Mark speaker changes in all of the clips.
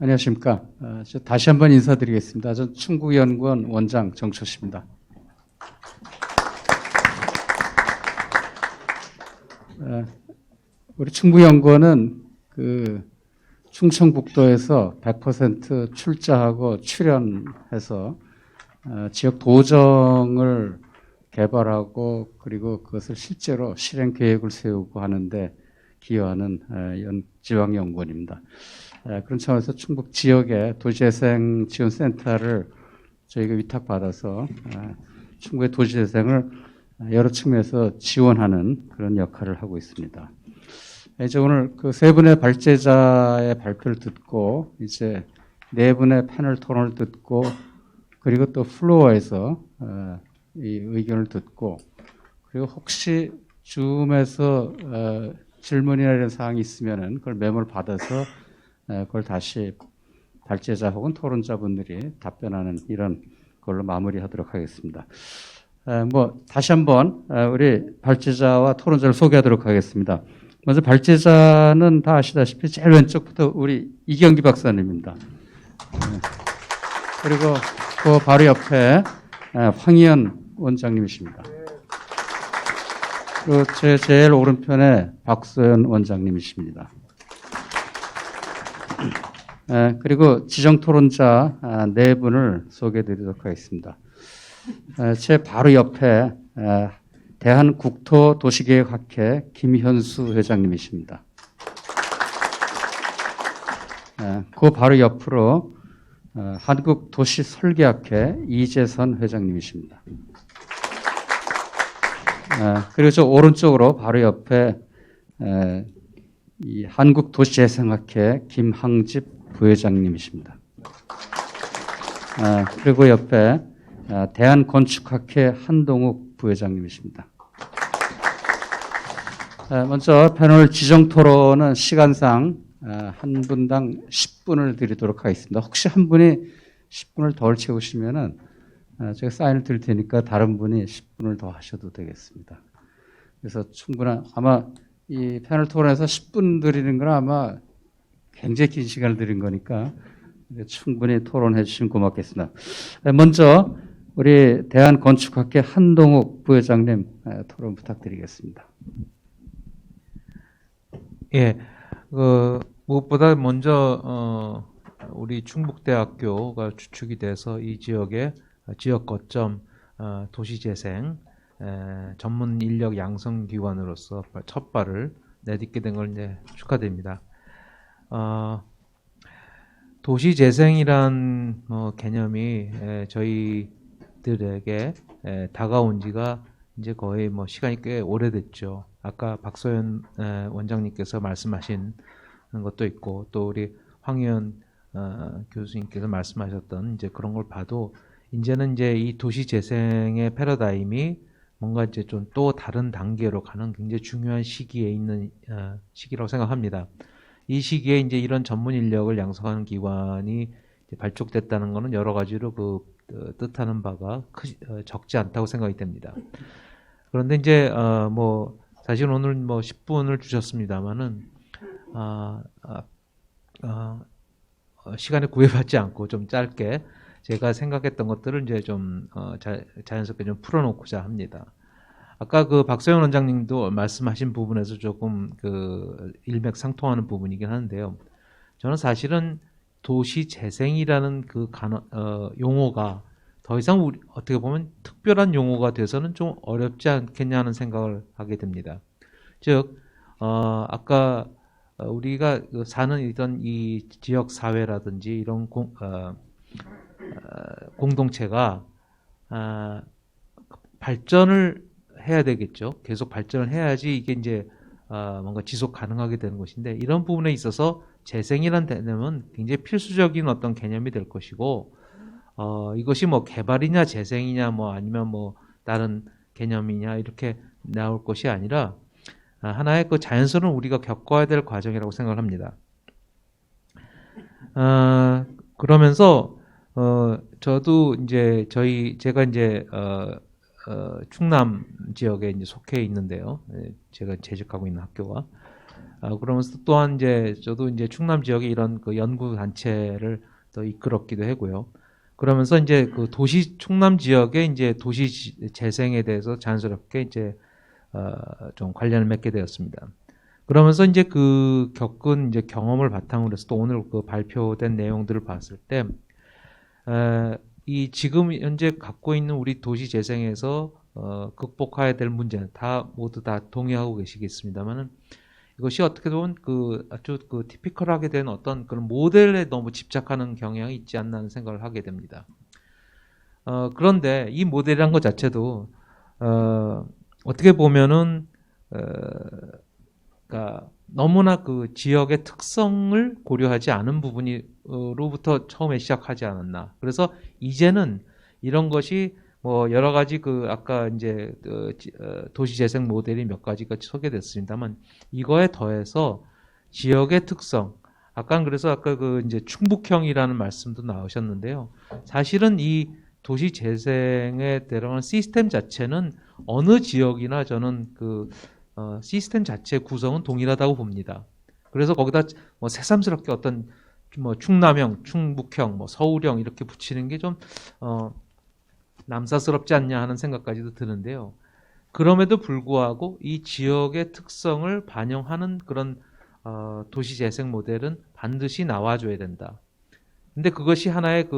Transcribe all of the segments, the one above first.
Speaker 1: 안녕하십니까. 저 다시 한번 인사드리겠습니다. 전 충북연구원 원장 정초시입니다. 우리 충북연구원은 충청북도에서 100% 출자하고 출연해서 지역 도정을 개발하고 그리고 그것을 실제로 실행 계획을 세우고 하는데 기여하는 지방연구원입니다. 그런 차원에서 충북 지역의 도시재생 지원센터를 저희가 위탁받아서 충북의 도시재생을 여러 측면에서 지원하는 그런 역할을 하고 있습니다. 이제 오늘 그 세 분의 발제자의 발표를 듣고 이제 네 분의 패널 토론을 듣고 그리고 또 플로어에서 이 의견을 듣고 그리고 혹시 줌에서 질문이나 이런 사항이 있으면은 그걸 메모를 받아서 그걸 다시 발제자 혹은 토론자분들이 답변하는 이런 걸로 마무리하도록 하겠습니다. 다시 한번 우리 발제자와 토론자를 소개하도록 하겠습니다. 먼저 발제자는 다 아시다시피 제일 왼쪽부터 우리 이경기 박사님입니다. 그리고 그 바로 옆에 황희연 원장님이십니다. 그리고 제 제일 오른편에 박소연 원장님이십니다. 그리고 지정 토론자 네 분을 소개해 드리도록 하겠습니다. 제 바로 옆에 대한국토도시계획학회 김현수 회장님이십니다. 그 바로 옆으로 한국도시설계학회 이재선 회장님이십니다. 그리고 저 오른쪽으로 바로 옆에 이 한국도시재생학회 김항집 부회장님이십니다. 그리고 옆에 대한건축학회 한동욱 부회장님이십니다. 먼저 패널 지정 토론은 시간상 한 분당 10분을 드리도록 하겠습니다. 혹시 한 분이 10분을 덜 채우시면은 제가 사인을 드릴 테니까 다른 분이 10분을 더 하셔도 되겠습니다. 그래서 충분한 아마 이 패널 토론에서 10분 드리는 건 아마 굉장히 긴 시간을 드린 거니까 충분히 토론해 주시면 고맙겠습니다. 먼저 우리 대한건축학회 한동욱 부회장님 토론 부탁드리겠습니다.
Speaker 2: 예, 무엇보다 먼저 우리 충북대학교가 주축이 돼서 이 지역의 지역 거점 도시재생 전문 인력 양성 기관으로서 첫 발을 내딛게 된 걸 이제 축하드립니다. 도시재생이란 개념이 저희들에게 다가온 지가 이제 거의 시간이 꽤 오래됐죠. 아까 박소연 원장님께서 말씀하신 것도 있고 또 우리 황희연 교수님께서 말씀하셨던 이제 그런 걸 봐도 이제는 이제 이 도시 재생의 패러다임이 뭔가 이제 좀 또 다른 단계로 가는 굉장히 중요한 시기에 있는 시기라고 생각합니다. 이 시기에 이제 이런 전문 인력을 양성하는 기관이 이제 발족됐다는 것은 여러 가지로 뜻하는 바가 적지 않다고 생각이 됩니다. 그런데 이제 사실 오늘 10분을 주셨습니다만은 시간에 구애받지 않고 좀 짧게 제가 생각했던 것들을 이제 좀 자연스럽게 좀 풀어놓고자 합니다. 아까 박소영 원장님도 말씀하신 부분에서 조금 일맥상통하는 부분이긴 한데요. 저는 사실은 도시 재생이라는 용어가 더 이상 어떻게 보면 특별한 용어가 돼서는 좀 어렵지 않겠냐는 생각을 하게 됩니다. 즉, 아까 우리가 사는 이 지역 사회라든지 이런 공동체가 발전을 해야 되겠죠. 계속 발전을 해야지 이게 이제 뭔가 지속 가능하게 되는 것인데 이런 부분에 있어서 재생이라는 개념은 굉장히 필수적인 어떤 개념이 될 것이고 이것이 개발이냐 재생이냐 아니면 다른 개념이냐 이렇게 나올 것이 아니라 하나의 자연스러운 우리가 겪어야 될 과정이라고 생각을 합니다. 그러면서 저도 이제 제가 이제 충남 지역에 이제 속해 있는데요. 제가 재직하고 있는 학교가 그러면서 또한 이제 저도 이제 충남 지역에 이런 그 연구 단체를 또 이끌었기도 하고요. 그러면서 이제 그 도시 충남 지역의 이제 도시 재생에 대해서 자연스럽게 이제 좀 관련을 맺게 되었습니다. 그러면서 이제 그 겪은 이제 경험을 바탕으로 해서 또 오늘 그 발표된 내용들을 봤을 때, 이 지금 현재 갖고 있는 우리 도시 재생에서 극복해야 될 문제 모두 다 동의하고 계시겠습니다만은 이것이 어떻게 보면 그 아주 그 티피컬하게 된 어떤 그런 모델에 너무 집착하는 경향이 있지 않나 하는 생각을 하게 됩니다. 그런데 이 모델이란 것 자체도 어떻게 보면은 그러니까 너무나 그 지역의 특성을 고려하지 않은 부분으로부터 처음에 시작하지 않았나. 그래서 이제는 이런 것이 뭐 여러 가지 그 아까 이제 도시 재생 모델이 몇 가지가 소개됐습니다만 이거에 더해서 지역의 특성, 그래서 아까 그 이제 충북형이라는 말씀도 나오셨는데요. 사실은 이 도시 재생에 들어가는 시스템 자체는 어느 지역이나 저는 그 시스템 자체 구성은 동일하다고 봅니다. 그래서 거기다 뭐 새삼스럽게 어떤 뭐 충남형, 충북형, 뭐 서울형 이렇게 붙이는 게 좀 남사스럽지 않냐 하는 생각까지도 드는데요. 그럼에도 불구하고 이 지역의 특성을 반영하는 그런 도시 재생 모델은 반드시 나와줘야 된다. 근데 그것이 하나의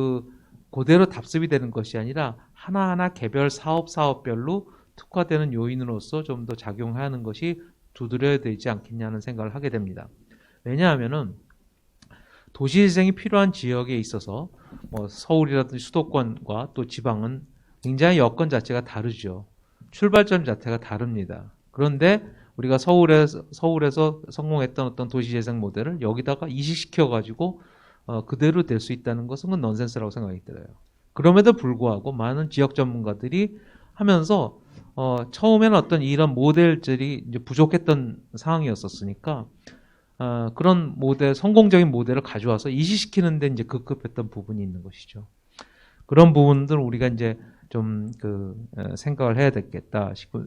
Speaker 2: 그대로 답습이 되는 것이 아니라 하나하나 개별 사업별로 특화되는 요인으로서 좀 더 작용하는 것이 두드려야 되지 않겠냐는 생각을 하게 됩니다. 왜냐하면은 도시재생이 필요한 지역에 있어서 뭐 서울이라든지 수도권과 또 지방은 굉장히 여건 자체가 다르죠. 출발점 자체가 다릅니다. 그런데 우리가 서울에서 성공했던 어떤 도시재생 모델을 여기다가 이식시켜가지고 그대로 될 수 있다는 것은 그건 넌센스라고 생각이 들어요. 그럼에도 불구하고 많은 지역 전문가들이 하면서 처음에는 어떤 이런 모델들이 이제 부족했던 상황이었었으니까 그런 성공적인 모델을 가져와서 이식시키는데 이제 급급했던 부분이 있는 것이죠. 그런 부분들 우리가 이제 좀 생각을 해야 되겠다 싶고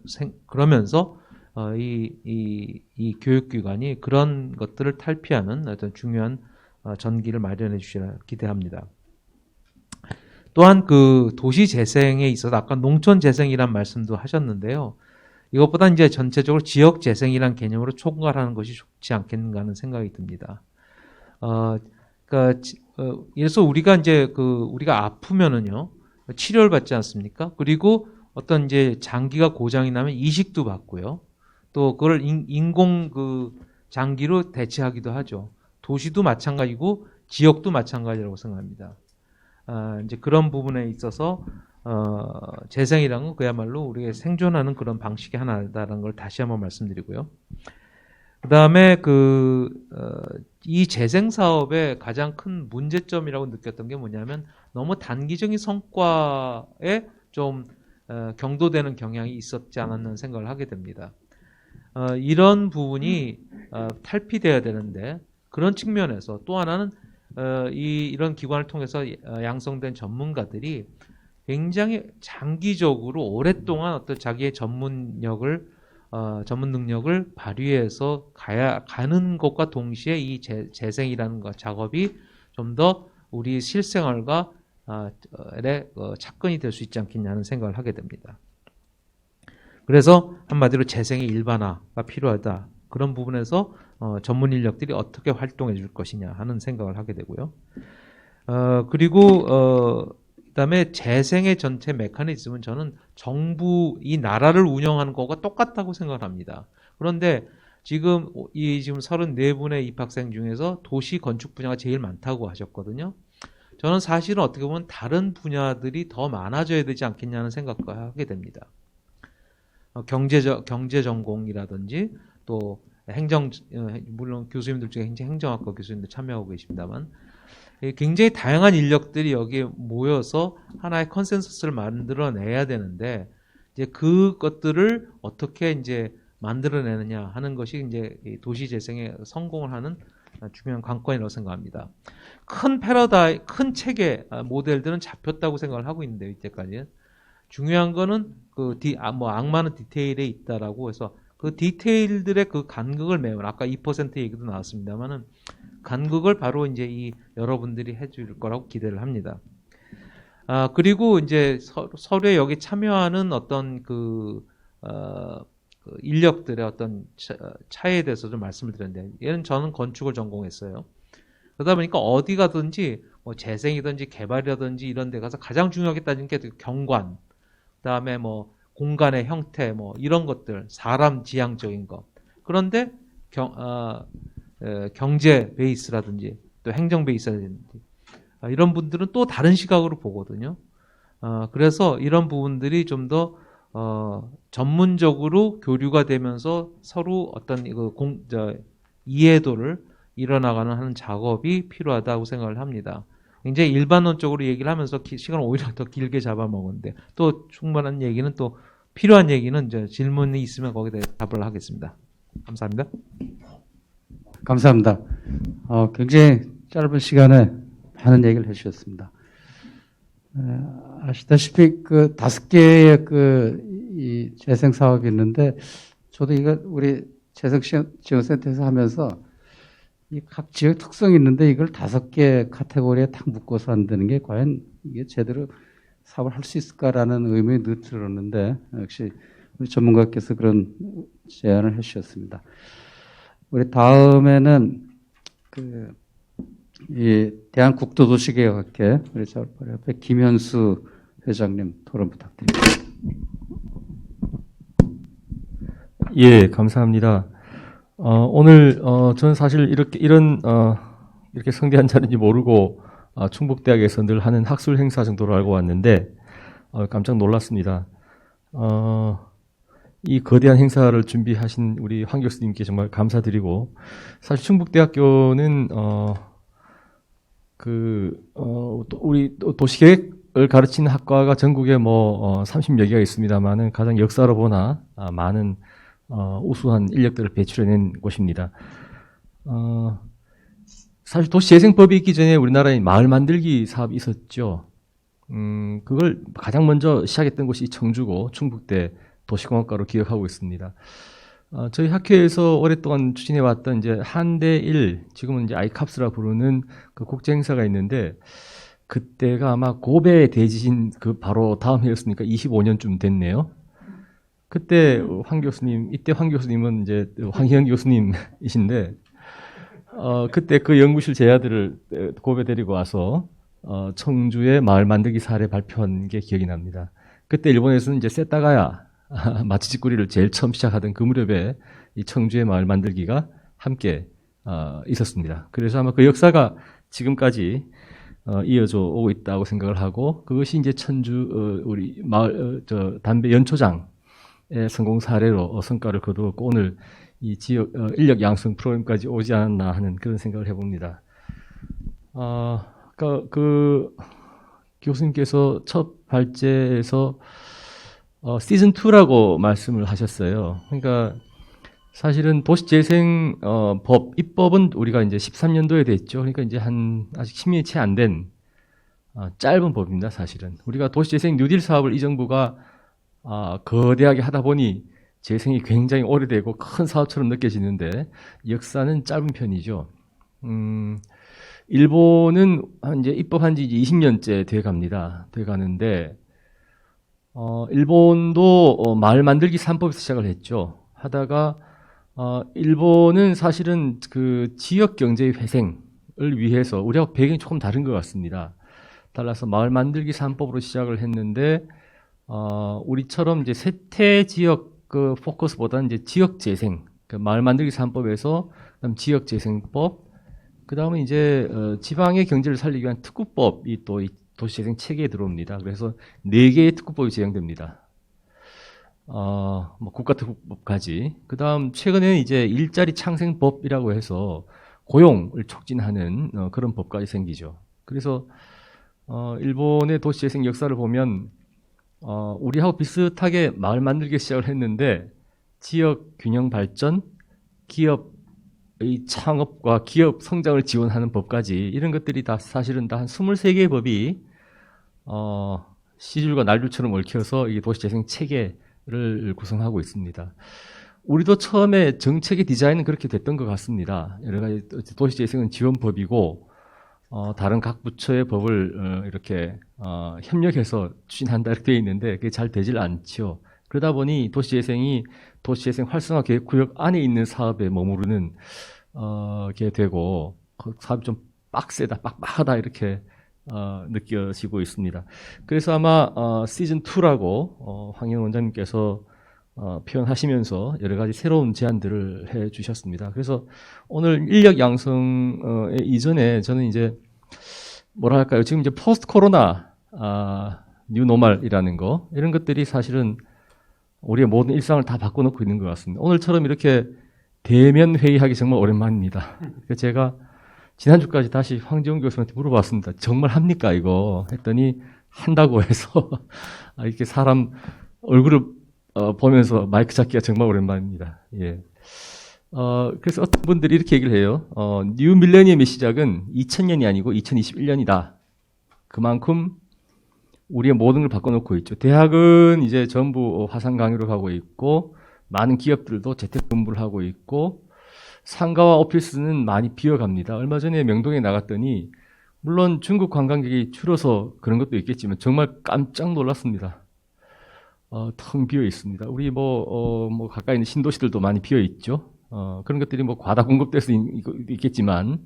Speaker 2: 그러면서 이 교육기관이 그런 것들을 탈피하는 어떤 중요한 전기를 마련해 주시라 기대합니다. 또한 그 도시 재생에 있어서 아까 농촌 재생이란 말씀도 하셨는데요. 이것보다 이제 전체적으로 지역 재생이란 개념으로 총괄하는 것이 좋지 않겠는가 하는 생각이 듭니다. 그래서 우리가 이제 우리가 아프면은요 치료를 받지 않습니까? 그리고 어떤 이제 장기가 고장이 나면 이식도 받고요. 또 그걸 인공 장기로 대체하기도 하죠. 도시도 마찬가지고 지역도 마찬가지라고 생각합니다. 이제 그런 부분에 있어서 재생이라는 건 그야말로 우리가 생존하는 그런 방식의 하나다라는 걸 다시 한번 말씀드리고요. 그다음에 이 재생 사업의 가장 큰 문제점이라고 느꼈던 게 뭐냐면 너무 단기적인 성과에 좀 경도되는 경향이 있었지 않았나 생각을 하게 됩니다. 이런 부분이 탈피돼야 되는데 그런 측면에서 또 하나는 이런 기관을 통해서 양성된 전문가들이 굉장히 장기적으로 오랫동안 어떤 자기의 전문 능력을 발휘해서 가는 것과 동시에 이 재생이라는 작업이 좀 더 우리 실생활과 착근이 될 수 있지 않겠냐는 생각을 하게 됩니다. 그래서 한마디로 재생의 일반화가 필요하다. 그런 부분에서 전문 인력들이 어떻게 활동해 줄 것이냐 하는 생각을 하게 되고요. 그리고 그다음에 재생의 전체 메커니즘은 저는 이 나라를 운영하는 것과 똑같다고 생각을 합니다. 그런데 지금 34분의 입학생 중에서 도시 건축 분야가 제일 많다고 하셨거든요. 저는 사실은 어떻게 보면 다른 분야들이 더 많아져야 되지 않겠냐는 생각을 하게 됩니다. 경제 전공이라든지 또 물론 교수님들 중에 행정학과 교수님들 참여하고 계십니다만 굉장히 다양한 인력들이 여기에 모여서 하나의 컨센서스를 만들어내야 되는데 이제 그것들을 어떻게 이제 만들어내느냐 하는 것이 이제 도시 재생에 성공을 하는 중요한 관건이라고 생각합니다. 큰 체계 모델들은 잡혔다고 생각을 하고 있는데요, 이때까지는. 중요한 거는 악마는 디테일에 있다라고 해서 그 디테일들의 그 간극을 메우는 아까 2% 얘기도 나왔습니다만은 간극을 바로 이제 이 여러분들이 해줄 거라고 기대를 합니다. 그리고 이제 서류에 여기 참여하는 어떤 그 인력들의 어떤 차이에 대해서 좀 말씀을 드렸는데, 얘는 저는 건축을 전공했어요. 그러다 보니까 어디 가든지 뭐 재생이든지 개발이라든지 이런 데 가서 가장 중요하게 따지는 게 경관, 그다음에 뭐 공간의 형태, 뭐 이런 것들, 사람 지향적인 것. 그런데 경제 베이스라든지 또 행정 베이스라든지 이런 분들은 또 다른 시각으로 보거든요. 그래서 이런 부분들이 좀 더 전문적으로 교류가 되면서 서로 어떤 이해도를 이뤄나가는 하는 작업이 필요하다고 생각을 합니다. 굉장히 일반론적으로 얘기를 하면서 시간을 오히려 더 길게 잡아먹었는데, 또 충분한 얘기는 또 필요한 얘기는 이제 질문이 있으면 거기에 대해 답을 하겠습니다. 감사합니다.
Speaker 1: 감사합니다. 굉장히 짧은 시간에 많은 얘기를 해주셨습니다. 아시다시피 그 5개의 이 재생 사업이 있는데, 저도 이거 우리 재생지원센터에서 하면서 이 각 지역 특성이 있는데 이걸 5개 카테고리에 딱 묶어서 한다는 게 과연 이게 제대로 사업을 할 수 있을까라는 의문이 늘 들었는데, 역시 우리 전문가께서 그런 제안을 해주셨습니다. 우리 다음에는 이 대한국도도시개혁학회 우리 옆에 김현수 회장님 토론 부탁드립니다.
Speaker 3: 예, 감사합니다. 오늘 저는 사실 이렇게 성대한 자리인지 모르고 충북대학에서 늘 하는 학술 행사 정도로 알고 왔는데 깜짝 놀랐습니다. 이 거대한 행사를 준비하신 우리 황 교수님께 정말 감사드리고, 사실 충북대학교는 우리 도시계획을 가르치는 학과가 전국에 30여 개가 있습니다만은 가장 역사로 보나 많은 우수한 인력들을 배출해낸 곳입니다. 사실 도시재생법이 있기 전에 우리나라에 마을 만들기 사업이 있었죠. 그걸 가장 먼저 시작했던 곳이 청주고 충북대 도시공학과로 기억하고 있습니다. 저희 학회에서 오랫동안 추진해왔던 이제 한대1, 지금은 이제 아이캅스라 부르는 그 국제 행사가 있는데, 그때가 아마 고베 대지진 그 바로 다음 해였으니까 25년쯤 됐네요. 그때 이때 황 교수님은 이제 황희영 교수님이신데, 그때 그 연구실 제자들을 고베 데리고 와서 청주의 마을 만들기 사례 발표한 게 기억이 납니다. 그때 일본에서는 이제 세타가야 마치지꾸리를 제일 처음 시작하던 그 무렵에 이 청주의 마을 만들기가 함께 있었습니다. 그래서 아마 그 역사가 지금까지 이어져 오고 있다고 생각을 하고, 그것이 이제 천주 우리 마을 담배 연초장의 성공 사례로 성과를 거두었고, 오늘 이 지역 인력 양성 프로그램까지 오지 않았나 하는 그런 생각을 해봅니다. 그 교수님께서 첫 발제에서 시즌 2라고 말씀을 하셨어요. 그러니까 사실은 도시재생법 입법은 우리가 이제 13년도에 됐죠. 그러니까 이제 아직 10년이 채 안 된 짧은 법입니다. 사실은 우리가 도시재생 뉴딜 사업을 이 정부가 거대하게 하다 보니 재생이 굉장히 오래되고 큰 사업처럼 느껴지는데 역사는 짧은 편이죠. 일본은 이제 입법한 지 20년째 돼 가는데, 일본도 마을 만들기 3법에서 시작을 했죠. 하다가 일본은 사실은 그 지역 경제의 회생을 위해서 우리하고 배경이 조금 다른 것 같습니다. 달라서 마을 만들기 3법으로 시작을 했는데, 우리처럼 이제 세태 지역 그 포커스보다는 이제 지역 재생, 그 마을 만들기 3법에서 그다음 지역 재생법, 그 다음에 이제 지방의 경제를 살리기 위한 특구법이 또 도시재생 체계에 들어옵니다. 그래서 4개의 특구법이 제정됩니다. 국가특구법까지. 그 다음 최근에는 이제 일자리 창생법이라고 해서 고용을 촉진하는 그런 법까지 생기죠. 그래서 일본의 도시재생 역사를 보면 우리하고 비슷하게 마을 만들기 시작을 했는데, 지역 균형 발전, 기업의 창업과 기업 성장을 지원하는 법까지, 이런 것들이 다 사실은 다 한 23개의 법이 시줄과 날줄처럼 얽혀서 이 도시재생 체계를 구성하고 있습니다. 우리도 처음에 정책의 디자인은 그렇게 됐던 것 같습니다. 여러 가지 도시재생은 지원법이고 다른 각 부처의 법을 이렇게 협력해서 추진한다 이렇게 되어 있는데 그게 잘 되질 않죠. 그러다 보니 도시재생이 도시재생 활성화 계획구역 안에 있는 사업에 머무르는 게 되고 그 사업이 좀 빡세다, 빡빡하다 이렇게 느껴지고 있습니다. 그래서 아마 시즌 2라고 황현 원장님께서 표현하시면서 여러 가지 새로운 제안들을 해 주셨습니다. 그래서 오늘 인력 양성의 이전에 저는 이제 뭐랄까요, 지금 이제 포스트 코로나 뉴노멀이라는 거 이런 것들이 사실은 우리의 모든 일상을 다 바꿔놓고 있는 것 같습니다. 오늘처럼 이렇게 대면 회의하기 정말 오랜만입니다. 제가 지난주까지 다시 황지웅 교수한테 물어봤습니다. 정말 합니까 이거? 했더니 한다고 해서 이렇게 사람 얼굴을 보면서 마이크 잡기가 정말 오랜만입니다. 예. 그래서 어떤 분들이 이렇게 얘기를 해요. 뉴 밀레니엄의 시작은 2000년이 아니고 2021년이다. 그만큼 우리의 모든 걸 바꿔놓고 있죠. 대학은 이제 전부 화상 강의로 가고 있고, 많은 기업들도 재택근무를 하고 있고, 상가와 오피스는 많이 비어갑니다. 얼마 전에 명동에 나갔더니, 물론 중국 관광객이 줄어서 그런 것도 있겠지만, 정말 깜짝 놀랐습니다. 텅 비어 있습니다. 우리 가까이 있는 신도시들도 많이 비어 있죠. 그런 것들이 과다 공급돼서 있겠지만,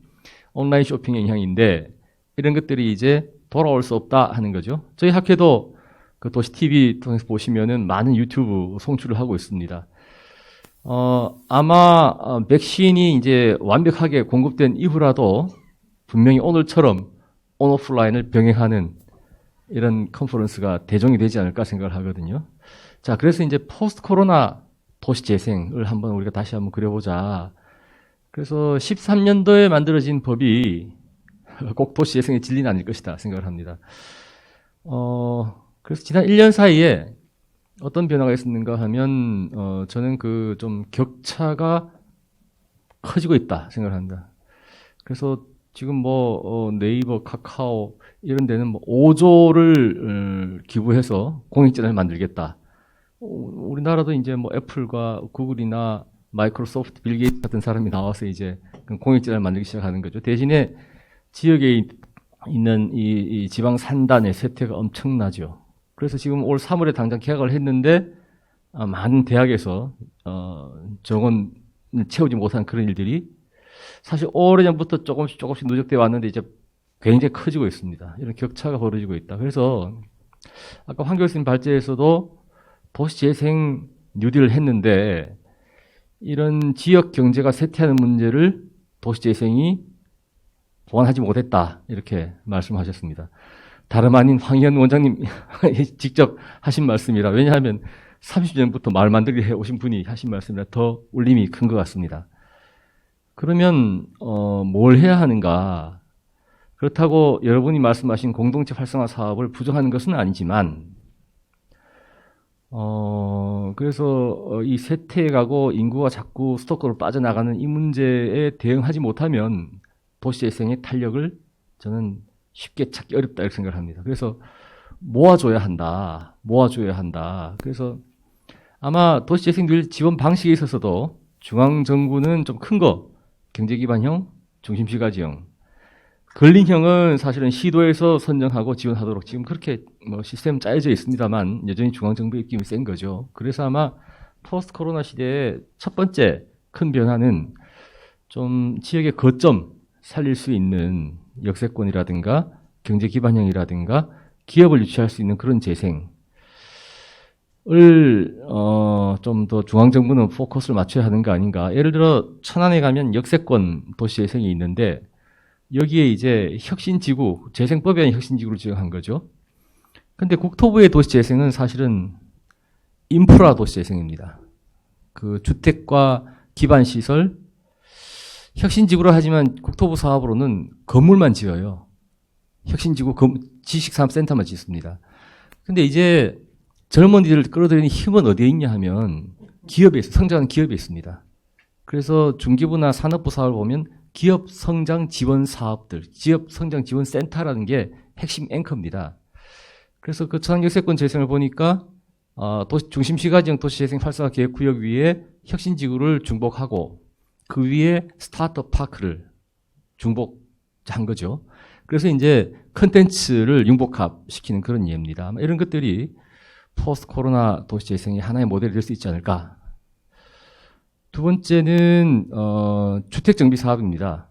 Speaker 3: 온라인 쇼핑의 영향인데, 이런 것들이 이제 돌아올 수 없다 하는 거죠. 저희 학회도 그 도시 TV 통해서 보시면은 많은 유튜브 송출을 하고 있습니다. 아마 백신이 이제 완벽하게 공급된 이후라도 분명히 오늘처럼 온오프라인을 병행하는 이런 컨퍼런스가 대종이 되지 않을까 생각을 하거든요. 자, 그래서 이제 포스트 코로나 도시 재생을 우리가 다시 한번 그려보자. 그래서 13년도에 만들어진 법이 꼭 도시 재생의 진리는 아닐 것이다 생각을 합니다. 그래서 지난 1년 사이에 어떤 변화가 있었는가 하면, 저는 그 좀 격차가 커지고 있다 생각을 합니다. 그래서 지금 네이버, 카카오 이런 데는 5조를 기부해서 공익재단을 만들겠다. 우리나라도 이제 애플과 구글이나 마이크로소프트, 빌 게이츠 같은 사람이 나와서 이제 공익재단을 만들기 시작하는 거죠. 대신에 지역에 있는 이 지방 산단의 세태가 엄청나죠. 그래서 지금 올 3월에 당장 계약을 했는데 많은 대학에서 정원을 채우지 못한 그런 일들이 사실 오래전부터 조금씩 누적되어 왔는데 이제 굉장히 커지고 있습니다. 이런 격차가 벌어지고 있다. 그래서 아까 황 교수님 발제에서도 도시재생 뉴딜을 했는데 이런 지역 경제가 쇠퇴하는 문제를 도시재생이 보완하지 못했다 이렇게 말씀하셨습니다. 다름 아닌 황희연 원장님 직접 하신 말씀이라, 왜냐하면 30년부터 마을 만들기 해오신 분이 하신 말씀이라 더 울림이 큰 것 같습니다. 그러면 뭘 해야 하는가? 그렇다고 여러분이 말씀하신 공동체 활성화 사업을 부정하는 것은 아니지만 그래서 이 쇠퇴해가고 인구가 자꾸 수도권으로 빠져나가는 이 문제에 대응하지 못하면 도시재생의 탄력을 저는 쉽게 찾기 어렵다 이렇게 생각을 합니다. 그래서 모아줘야 한다. 그래서 아마 도시재생 지원 방식에 있어서도 중앙정부는 좀 큰 거, 경제기반형, 중심시가지형, 근린형은 사실은 시도에서 선정하고 지원하도록 지금 그렇게 시스템 짜여져 있습니다만 여전히 중앙정부의 입김이 센 거죠. 그래서 아마 포스트 코로나 시대의 첫 번째 큰 변화는 좀 지역의 거점 살릴 수 있는 역세권이라든가 경제기반형이라든가 기업을 유치할 수 있는 그런 재생을 좀 더 중앙정부는 포커스를 맞춰야 하는 거 아닌가. 예를 들어 천안에 가면 역세권 도시재생이 있는데 여기에 이제 혁신지구, 재생법이 아닌 혁신지구를 지정한 거죠. 근데 국토부의 도시재생은 사실은 인프라 도시재생입니다. 그 주택과 기반시설, 혁신지구로 하지만 국토부 사업으로는 건물만 지어요. 혁신지구 지식산업센터만 짓습니다. 근데 이제 젊은이들을 끌어들이는 힘은 어디에 있냐 하면 성장하는 기업에 있습니다. 그래서 중기부나 산업부 사업을 보면 기업 성장 지원 사업들, 기업 성장 지원 센터라는 게 핵심 앵커입니다. 그래서 그 천안역세권 재생을 보니까 중심시가지형 도시재생 활성화 계획구역 위에 혁신지구를 중복하고 그 위에 스타트업 파크를 중복한 거죠. 그래서 이제 컨텐츠를 융복합시키는 그런 예입니다. 아마 이런 것들이 포스트 코로나 도시재생의 하나의 모델이 될 수 있지 않을까. 두 번째는 주택정비 사업입니다.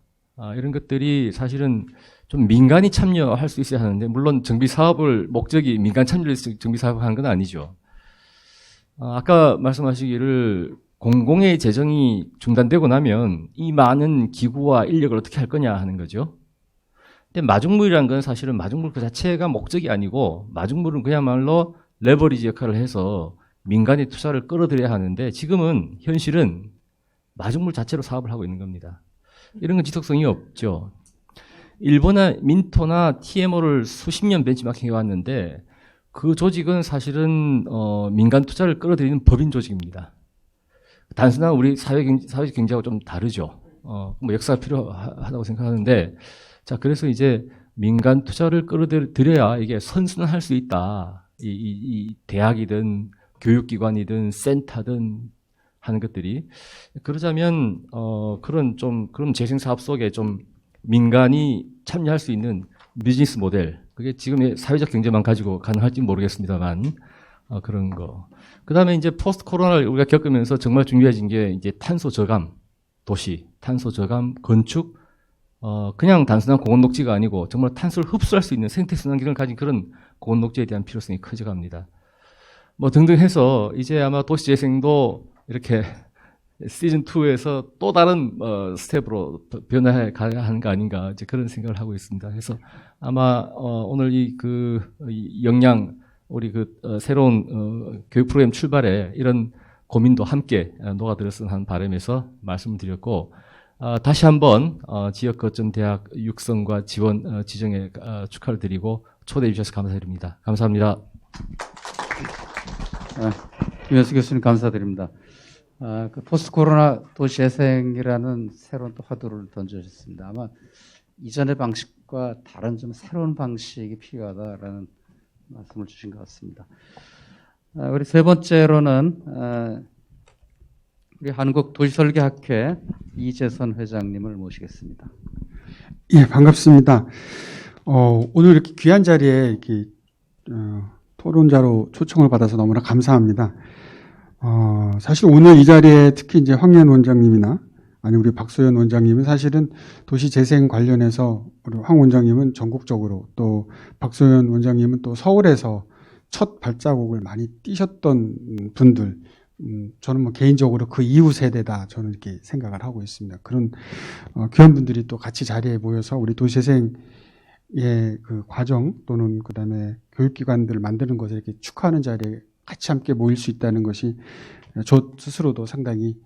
Speaker 3: 이런 것들이 사실은 좀 민간이 참여할 수 있어야 하는데, 물론 정비 사업을 목적이 민간 참여를 해서 정비 사업을 하는 건 아니죠. 아까 말씀하시기를 공공의 재정이 중단되고 나면 이 많은 기구와 인력을 어떻게 할 거냐 하는 거죠. 근데 마중물이라는 건 사실은 마중물 그 자체가 목적이 아니고, 마중물은 그야말로 레버리지 역할을 해서 민간의 투자를 끌어들여야 하는데, 지금은 현실은 마중물 자체로 사업을 하고 있는 겁니다. 이런 건 지속성이 없죠. 일본의 민토나 TMO를 수십 년 벤치마킹 해왔는데, 그 조직은 사실은 민간 투자를 끌어들이는 법인 조직입니다. 단순한 우리 사회적 경제하고 좀 다르죠. 뭐 역사가 필요하다고 생각하는데, 자, 그래서 이제 민간 투자를 끌어들여야 이게 선순환할 수 있다. 이 대학이든 교육기관이든 센터든 하는 것들이. 그러자면 그런 재생 사업 속에 좀 민간이 참여할 수 있는 비즈니스 모델, 그게 지금의 사회적 경제만 가지고 가능할지 모르겠습니다만, 그런 거. 그 다음에 이제 포스트 코로나를 우리가 겪으면서 정말 중요해진 게 이제 탄소 저감 도시, 탄소 저감 건축, 그냥 단순한 공원 녹지가 아니고 정말 탄소를 흡수할 수 있는 생태 순환기능을 가진 그런 공원 녹지에 대한 필요성이 커져갑니다. 뭐 등등 해서 이제 아마 도시 재생도 이렇게 시즌 2에서 또 다른 스텝으로 변화해 가야 하는 거 아닌가, 이제 그런 생각을 하고 있습니다. 그래서 아마 오늘 이 역량, 우리 새로운 교육 프로그램 출발에 이런 고민도 함께 녹아들었으면 하는 바람에서 말씀을 드렸고, 다시 한번 지역 거점 대학 육성과 지원 지정에 축하를 드리고 초대해 주셔서 감사드립니다. 감사합니다.
Speaker 1: 김현수 교수님 감사드립니다. 그 포스트 코로나 도시재생이라는 새로운 또 화두를 던져주셨습니다. 아마 이전의 방식과 다른 좀 새로운 방식이 필요하다라는 말씀을 주신 것 같습니다. 우리 세 번째로는 우리 한국도시설계학회 이재선 회장님을 모시겠습니다.
Speaker 4: 예, 반갑습니다. 오늘 이렇게 귀한 자리에 이렇게 토론자로 초청을 받아서 너무나 감사합니다. 사실 오늘 이 자리에 특히 이제 황현 원장님이나 아니 우리 박소연 원장님은 사실은 도시 재생 관련해서 우리 황 원장님은 전국적으로, 또 박소연 원장님은 또 서울에서 첫 발자국을 많이 띄셨던 분들, 저는 뭐 개인적으로 그 이후 세대다 저는 이렇게 생각을 하고 있습니다. 그런 귀한 분들이 또 같이 자리에 모여서 우리 도시 재생의 그 과정 또는 그다음에 교육기관들을 만드는 것을 이렇게 축하하는 자리에 같이 함께 모일 수 있다는 것이 저 스스로도 상당히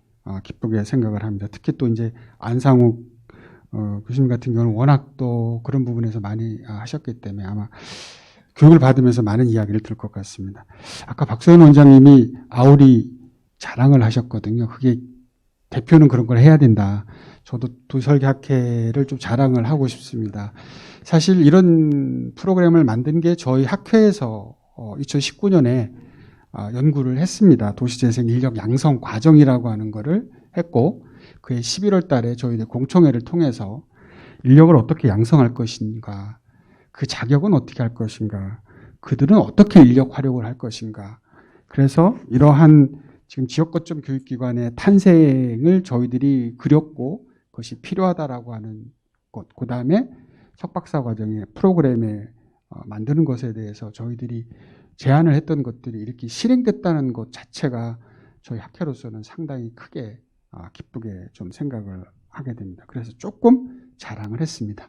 Speaker 4: 기쁘게 생각을 합니다. 특히 또 이제 안상욱 교수님 같은 경우는 워낙 또 그런 부분에서 많이 하셨기 때문에 아마 교육을 받으면서 많은 이야기를 들을 것 같습니다. 아까 박소연 원장님이 아우리 자랑을 하셨거든요. 그게 대표는 그런 걸 해야 된다. 저도 도시설계학회를 좀 자랑을 하고 싶습니다. 사실 이런 프로그램을 만든 게 저희 학회에서 2019년에 연구를 했습니다. 도시재생 인력 양성 과정이라고 하는 거를 했고, 그해 11월 달에 저희들 공청회를 통해서 인력을 어떻게 양성할 것인가, 그 자격은 어떻게 할 것인가, 그들은 어떻게 인력 활용을 할 것인가. 그래서 이러한 지금 지역거점 교육기관의 탄생을 저희들이 그렸고, 그것이 필요하다라고 하는 것, 그 다음에 석박사 과정의 프로그램에 만드는 것에 대해서 저희들이 제안을 했던 것들이 이렇게 실행됐다는 것 자체가 저희 학회로서는 상당히 크게 기쁘게 좀 생각을 하게 됩니다. 그래서 조금 자랑을 했습니다.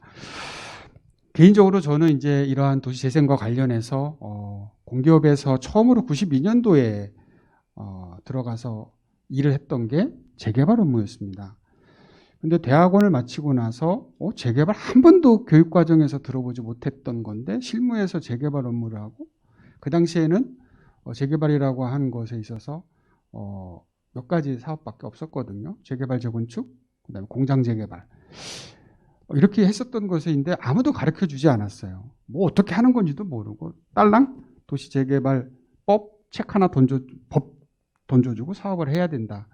Speaker 4: 개인적으로 저는 이제 이러한 도시재생과 관련해서 공기업에서 처음으로 92년도에 들어가서 일을 했던 게 재개발 업무였습니다. 근데 대학원을 마치고 나서 재개발 한 번도 교육과정에서 들어보지 못했던 건데 실무에서 재개발 업무를 하고, 그 당시에는 재개발이라고 하는 것에 있어서 몇 가지 사업밖에 없었거든요. 재개발, 재건축, 그다음에 공장 재개발. 이렇게 했었던 것인데 아무도 가르쳐 주지 않았어요. 뭐 어떻게 하는 건지도 모르고 딸랑 도시 재개발법 책 하나 법 던져주고 사업을 해야 된다.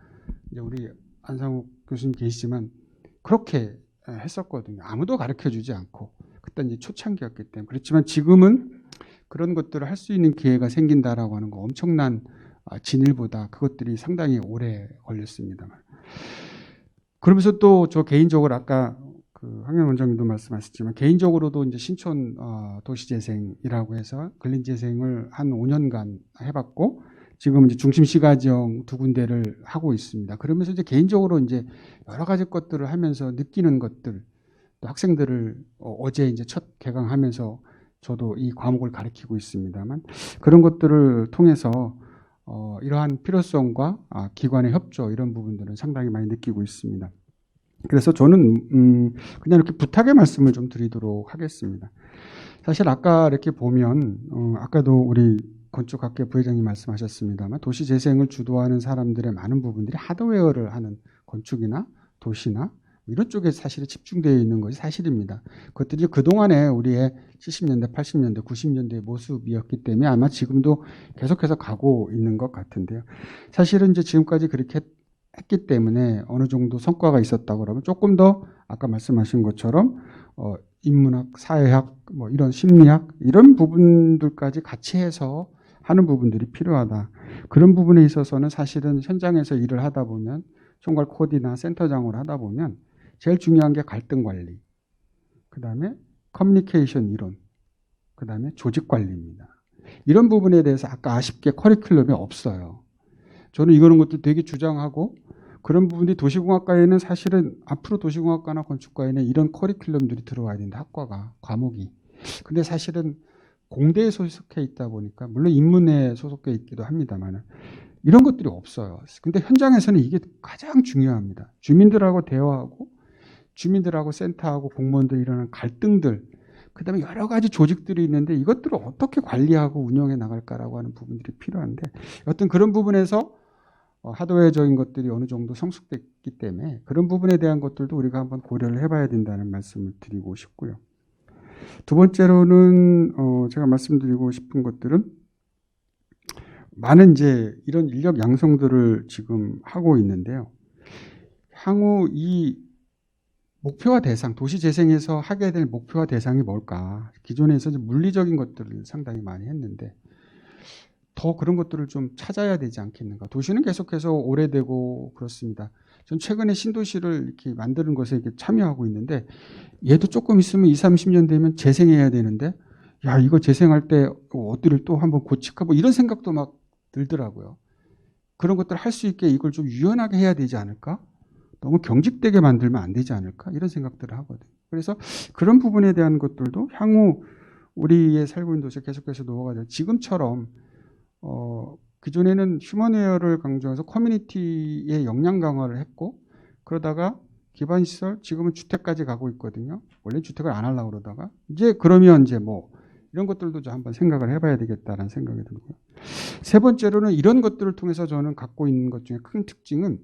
Speaker 4: 이제 우리 안상욱 교수님 계시지만 그렇게 했었거든요. 아무도 가르쳐주지 않고. 그때 이제 초창기였기 때문에. 그렇지만 지금은 그런 것들을 할 수 있는 기회가 생긴다라고 하는 거 엄청난 진일보다 그것들이 상당히 오래 걸렸습니다만. 그러면서 또 저 개인적으로 아까 그 황현 원장님도 말씀하셨지만 개인적으로도 이제 신촌 도시재생이라고 해서 근린재생을 한 5년간 해봤고 지금 이제 중심시가지형 2군데를 하고 있습니다. 그러면서 이제 개인적으로 이제 여러 가지 것들을 하면서 느끼는 것들, 또 학생들을 어제 이제 첫 개강하면서 저도 이 과목을 가르치고 있습니다만 그런 것들을 통해서 이러한 필요성과 기관의 협조 이런 부분들은 상당히 많이 느끼고 있습니다. 그래서 저는 그냥 이렇게 부탁의 말씀을 좀 드리도록 하겠습니다. 사실 아까 이렇게 보면 아까도 우리 건축학계 부회장님 말씀하셨습니다만 도시재생을 주도하는 사람들의 많은 부분들이 하드웨어를 하는 건축이나 도시나 이런 쪽에 사실 집중되어 있는 것이 사실입니다. 그것들이 그동안에 우리의 70년대, 80년대, 90년대의 모습이었기 때문에 아마 지금도 계속해서 가고 있는 것 같은데요. 사실은 이제 지금까지 그렇게 했기 때문에 어느 정도 성과가 있었다고 그러면 조금 더 아까 말씀하신 것처럼 인문학, 사회학, 뭐 이런 심리학 이런 부분들까지 같이 해서 하는 부분들이 필요하다. 그런 부분에 있어서는 사실은 현장에서 일을 하다 보면 총괄 코디나 센터장으로 하다 보면 제일 중요한 게 갈등 관리, 그 다음에 커뮤니케이션 이론, 그 다음에 조직 관리입니다. 이런 부분에 대해서 아까 아쉽게 커리큘럼이 없어요. 저는 이런 것도 되게 주장하고 그런 부분이 도시공학과에는 사실은 앞으로 도시공학과나 건축과에는 이런 커리큘럼들이 들어와야 된다. 학과가, 과목이. 근데 사실은 공대에 소속해 있다 보니까 물론 인문에 소속해 있기도 합니다만 이런 것들이 없어요. 근데 현장에서는 이게 가장 중요합니다. 주민들하고 대화하고 주민들하고 센터하고 공무원들 일어나는 갈등들 그 다음에 여러 가지 조직들이 있는데 이것들을 어떻게 관리하고 운영해 나갈까라고 하는 부분들이 필요한데 어떤 그런 부분에서 하드웨어적인 것들이 어느 정도 성숙됐기 때문에 그런 부분에 대한 것들도 우리가 한번 고려를 해봐야 된다는 말씀을 드리고 싶고요. 두 번째로는 제가 말씀드리고 싶은 것들은 많은 이제 이런 인력 양성들을 지금 하고 있는데요. 향후 이 목표와 대상, 도시재생에서 하게 될 목표와 대상이 뭘까? 기존에서 물리적인 것들을 상당히 많이 했는데 더 그런 것들을 좀 찾아야 되지 않겠는가. 도시는 계속해서 오래되고 그렇습니다. 전 최근에 신도시를 이렇게 만드는 것에 이렇게 참여하고 있는데 얘도 조금 있으면 20, 30년 되면 재생해야 되는데 야 이거 재생할 때 어디를 또 한번 고칠까 뭐 이런 생각도 막 들더라고요. 그런 것들을 할 수 있게 이걸 좀 유연하게 해야 되지 않을까? 너무 경직되게 만들면 안 되지 않을까? 이런 생각들을 하거든요. 그래서 그런 부분에 대한 것들도 향후 우리의 살고 있는 도시에 계속해서 놓아가지고 지금처럼 그전에는 휴먼웨어를 강조해서 커뮤니티의 역량 강화를 했고 그러다가 기반시설 지금은 주택까지 가고 있거든요. 원래 주택을 안 하려고 그러다가 이제 그러면 이제 뭐 이런 것들도 좀 한번 생각을 해봐야 되겠다라는 생각이 들고요. 세 번째로는 이런 것들을 통해서 저는 갖고 있는 것 중에 큰 특징은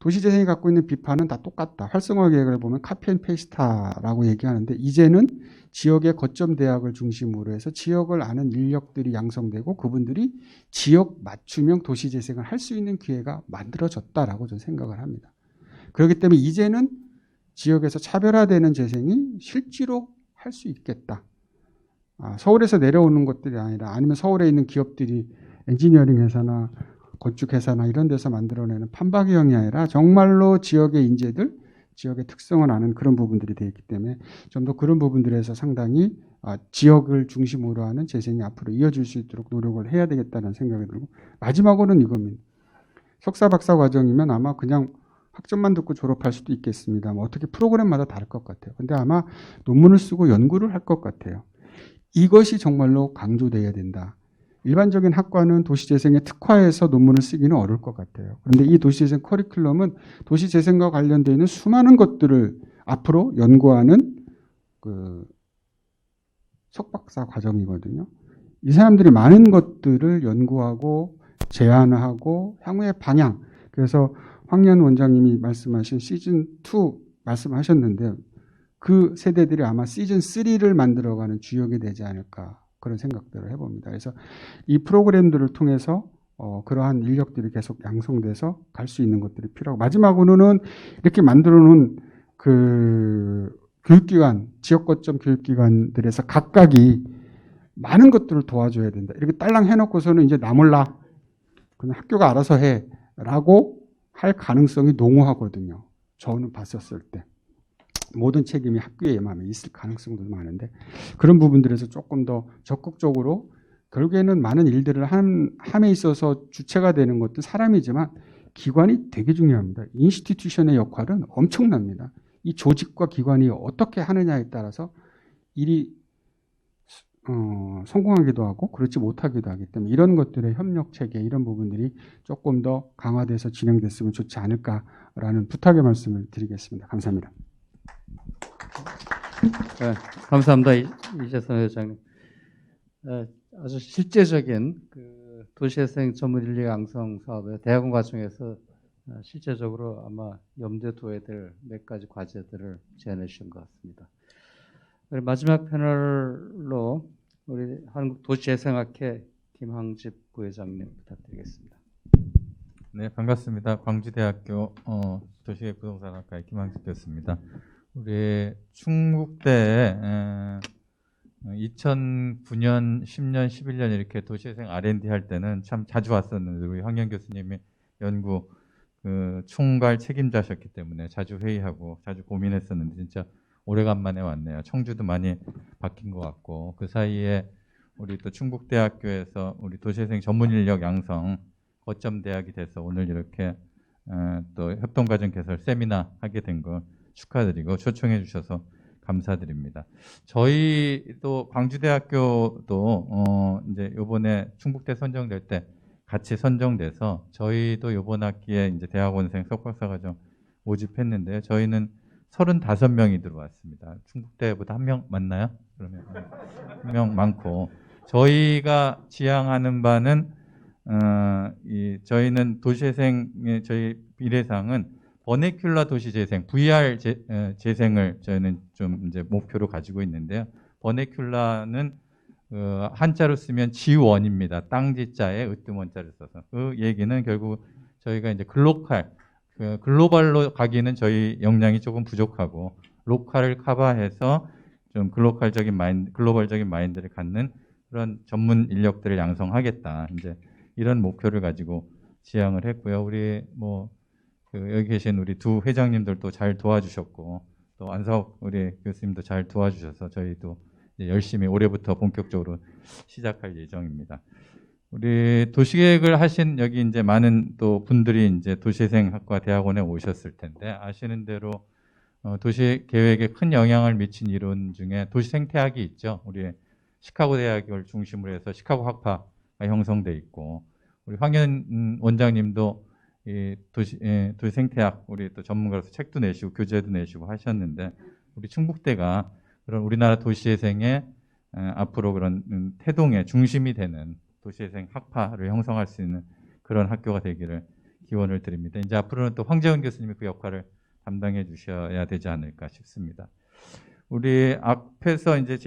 Speaker 4: 도시재생이 갖고 있는 비판은 다 똑같다. 활성화 계획을 보면 카피앤페이스트라고 얘기하는데 이제는 지역의 거점 대학을 중심으로 해서 지역을 아는 인력들이 양성되고 그분들이 지역 맞춤형 도시재생을 할 수 있는 기회가 만들어졌다라고 저는 생각을 합니다. 그렇기 때문에 이제는 지역에서 차별화되는 재생이 실제로 할 수 있겠다. 서울에서 내려오는 것들이 아니라 아니면 서울에 있는 기업들이 엔지니어링 회사나 건축 회사나 이런 데서 만들어내는 판박이형이 아니라 정말로 지역의 인재들, 지역의 특성을 아는 그런 부분들이 되어 있기 때문에 좀 더 그런 부분들에서 상당히 지역을 중심으로 하는 재생이 앞으로 이어질 수 있도록 노력을 해야 되겠다는 생각이 들고 마지막으로는 이겁니다. 석사 박사 과정이면 아마 그냥 학점만 듣고 졸업할 수도 있겠습니다. 어떻게 프로그램마다 다를 것 같아요. 근데 아마 논문을 쓰고 연구를 할 것 같아요. 이것이 정말로 강조되어야 된다. 일반적인 학과는 도시재생에 특화해서 논문을 쓰기는 어려울 것 같아요. 그런데 이 도시재생 커리큘럼은 도시재생과 관련되어 있는 수많은 것들을 앞으로 연구하는 그 석박사 과정이거든요. 이 사람들이 많은 것들을 연구하고 제안하고 향후의 방향. 그래서 황현 원장님이 말씀하신 시즌2 말씀하셨는데 그 세대들이 아마 시즌3를 만들어가는 주역이 되지 않을까 그런 생각들을 해봅니다. 그래서 이 프로그램들을 통해서 그러한 인력들이 계속 양성돼서 갈 수 있는 것들이 필요하고, 마지막으로는 이렇게 만들어 놓은 그 교육기관, 지역 거점 교육기관들에서 각각이 많은 것들을 도와줘야 된다. 이렇게 딸랑 해놓고서는 이제 나 몰라, 그냥 학교가 알아서 해라고 할 가능성이 농후하거든요. 저는 봤었을 때 모든 책임이 학교에만 있을 가능성도 많은데, 그런 부분들에서 조금 더 적극적으로, 결국에는 많은 일들을 함에 있어서 주체가 되는 것도 사람이지만 기관이 되게 중요합니다. 인스티튜션의 역할은 엄청납니다. 이 조직과 기관이 어떻게 하느냐에 따라서 일이 성공하기도 하고 그렇지 못하기도 하기 때문에, 이런 것들의 협력 체계, 이런 부분들이 조금 더 강화돼서 진행됐으면 좋지 않을까라는 부탁의 말씀을 드리겠습니다. 감사합니다.
Speaker 1: 네, 감사합니다. 이재선 회장님. 아주 실제적인 그 도시재생 전문 인력 양성 사업의 대학원 과정에서 실제적으로 아마 염두에 둬야 될 몇 가지 과제들을 제안해 주신 것 같습니다. 그리고 마지막 패널로 우리 한국도시재생학회 김항집 부회장님 부탁드리겠습니다.
Speaker 5: 네, 반갑습니다. 광주대학교 도시계획부동산학과의 김항집 교수입니다. 우리 충북대에 2009년, 10년, 11년 이렇게 도시재생 R&D 할 때는 참 자주 왔었는데, 우리 황현 교수님이 연구 총괄 책임자셨기 때문에 자주 회의하고 자주 고민했었는데, 진짜 오래간만에 왔네요. 청주도 많이 바뀐 것 같고, 그 사이에 우리 또 충북대학교에서 우리 도시재생 전문인력 양성 거점 대학이 돼서 오늘 이렇게 또 협동과정 개설 세미나 하게 된 거 축하드리고 초청해 주셔서 감사드립니다. 저희도 광주대학교도 이제 요번에 충북대 선정될 때 같이 선정돼서 저희도 요번 학기에 이제 대학원생 석박사과정 모집했는데요. 저희는 35명이 들어왔습니다. 충북대보다 1명 맞나요? 그러면 1명 많고, 저희가 지향하는 바는 저희는 도시재생의 저희 비례상은 버네큘라 도시재생, VR 재생을 저희는 좀 이제 목표로 가지고 있는데요. 버네큘라는 한자로 쓰면 지원입니다. 땅지자에 으뜸원자를 써서. 그 얘기는 결국 저희가 이제 글로벌로 가기는 저희 역량이 조금 부족하고, 로컬을 커버해서 좀 글로벌적인 마인드를 갖는 그런 전문 인력들을 양성하겠다. 이제 이런 목표를 가지고 지향을 했고요. 우리 여기 계신 우리 두 회장님들도 잘 도와주셨고, 또 안사옥 우리 교수님도 잘 도와주셔서 저희도 이제 열심히 올해부터 본격적으로 시작할 예정입니다. 우리 도시계획을 하신 여기 이제 많은 또 분들이 이제 도시재생학과 대학원에 오셨을 텐데, 아시는 대로 도시계획에 큰 영향을 미친 이론 중에 도시생태학이 있죠. 우리 시카고 대학을 중심으로 해서 시카고 학파가 형성돼 있고, 우리 황현 원장님도 이 도시생태학 우리 또 전문가로서 책도 내시고 교재도 내시고 하셨는데, 우리 충북대가 그런 우리나라 도시재생의 앞으로 그런 태동의 중심이 되는 도시재생 학파를 형성할 수 있는 그런 학교가 되기를 기원을 드립니다. 이제 앞으로는 또 황재원 교수님이 그 역할을 담당해 주셔야 되지 않을까 싶습니다. 우리 앞에서 이제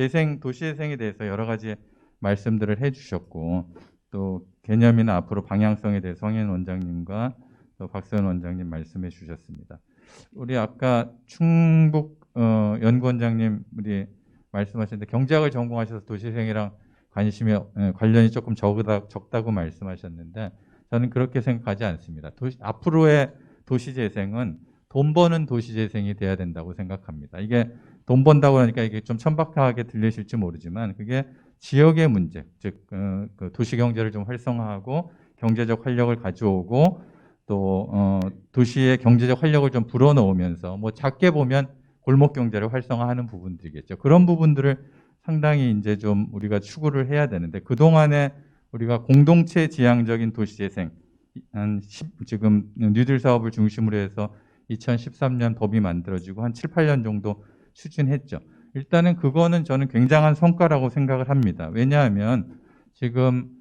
Speaker 5: 도시재생에 대해서 여러 가지 말씀들을 해주셨고, 또 개념이나 앞으로 방향성에 대해서 황현 원장님과 또 박서연 원장님 말씀해 주셨습니다. 우리 아까 충북 연구원장님 우리 말씀하셨는데, 경제학을 전공하셔서 도시재생이랑 관련이 조금 적다고 말씀하셨는데, 저는 그렇게 생각하지 않습니다. 앞으로의 도시재생은 돈 버는 도시재생이 돼야 된다고 생각합니다. 이게 돈 번다고 하니까 이게 좀 천박하게 들리실지 모르지만, 그게 지역의 문제, 즉 그 도시경제를 좀 활성화하고 경제적 활력을 가져오고, 또 도시의 경제적 활력을 좀 불어넣으면서 작게 보면 골목 경제를 활성화하는 부분들이겠죠. 그런 부분들을 상당히 이제 좀 우리가 추구를 해야 되는데, 그동안에 우리가 공동체 지향적인 도시재생, 지금 뉴딜 사업을 중심으로 해서 2013년 법이 만들어지고 한 7, 8년 정도 추진했죠. 일단은 그거는 저는 굉장한 성과라고 생각을 합니다. 왜냐하면 지금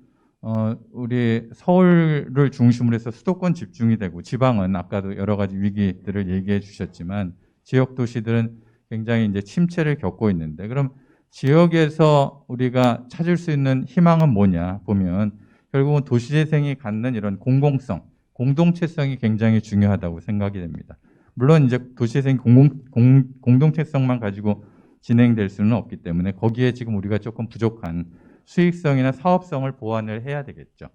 Speaker 5: 우리 서울을 중심으로 해서 수도권 집중이 되고, 지방은 아까도 여러 가지 위기들을 얘기해 주셨지만 지역 도시들은 굉장히 이제 침체를 겪고 있는데, 그럼 지역에서 우리가 찾을 수 있는 희망은 뭐냐 보면 결국은 도시재생이 갖는 이런 공공성, 공동체성이 굉장히 중요하다고 생각이 됩니다. 물론 이제 도시재생 공동체성만 가지고 진행될 수는 없기 때문에 거기에 지금 우리가 조금 부족한 수익성이나 사업성을 보완을 해야 되겠죠.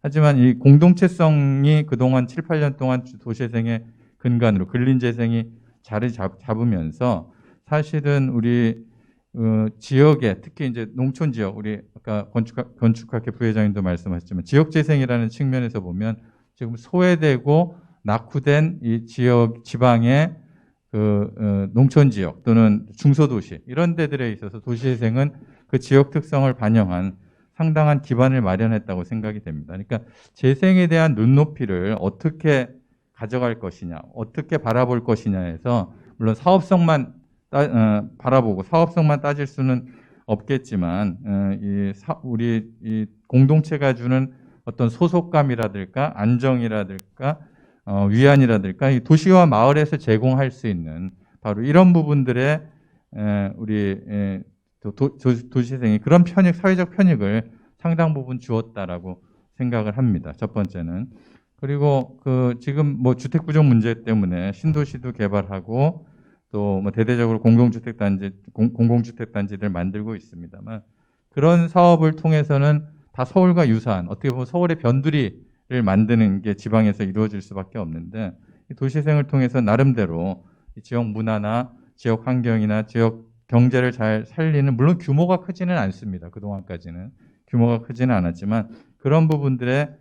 Speaker 5: 하지만 이 공동체성이 그동안 7, 8년 동안 도시재생의 근간으로 근린재생이 자리 잡으면서 사실은 우리 지역에 특히 이제 농촌 지역 우리 아까 건축학회 부회장님도 말씀하셨지만 지역재생이라는 측면에서 보면 지금 소외되고 낙후된 이 지역 지방의 농촌 지역 또는 중소도시 이런 데들에 있어서 도시재생은 그 지역 특성을 반영한 상당한 기반을 마련했다고 생각이 됩니다. 그러니까 재생에 대한 눈높이를 어떻게 가져갈 것이냐, 어떻게 바라볼 것이냐에서 물론 사업성만 바라보고 사업성만 따질 수는 없겠지만 우리 이 공동체가 주는 어떤 소속감이라든가 안정이라든가 위안이라든가 이 도시와 마을에서 제공할 수 있는 바로 이런 부분들의 우리 도시재생이 그런 사회적 편익을 상당 부분 주었다라고 생각을 합니다. 첫 번째는. 그리고 지금 뭐 주택 부족 문제 때문에 신도시도 개발하고 또 뭐 대대적으로 공공주택단지들 만들고 있습니다만 그런 사업을 통해서는 다 서울과 유사한 어떻게 보면 서울의 변두리를 만드는 게 지방에서 이루어질 수밖에 없는데 도시재생을 통해서 나름대로 지역 문화나 지역 환경이나 지역 경제를 잘 살리는 물론 규모가 크지는 않습니다. 그동안까지는 규모가 크지는 않았지만 그런 부분들의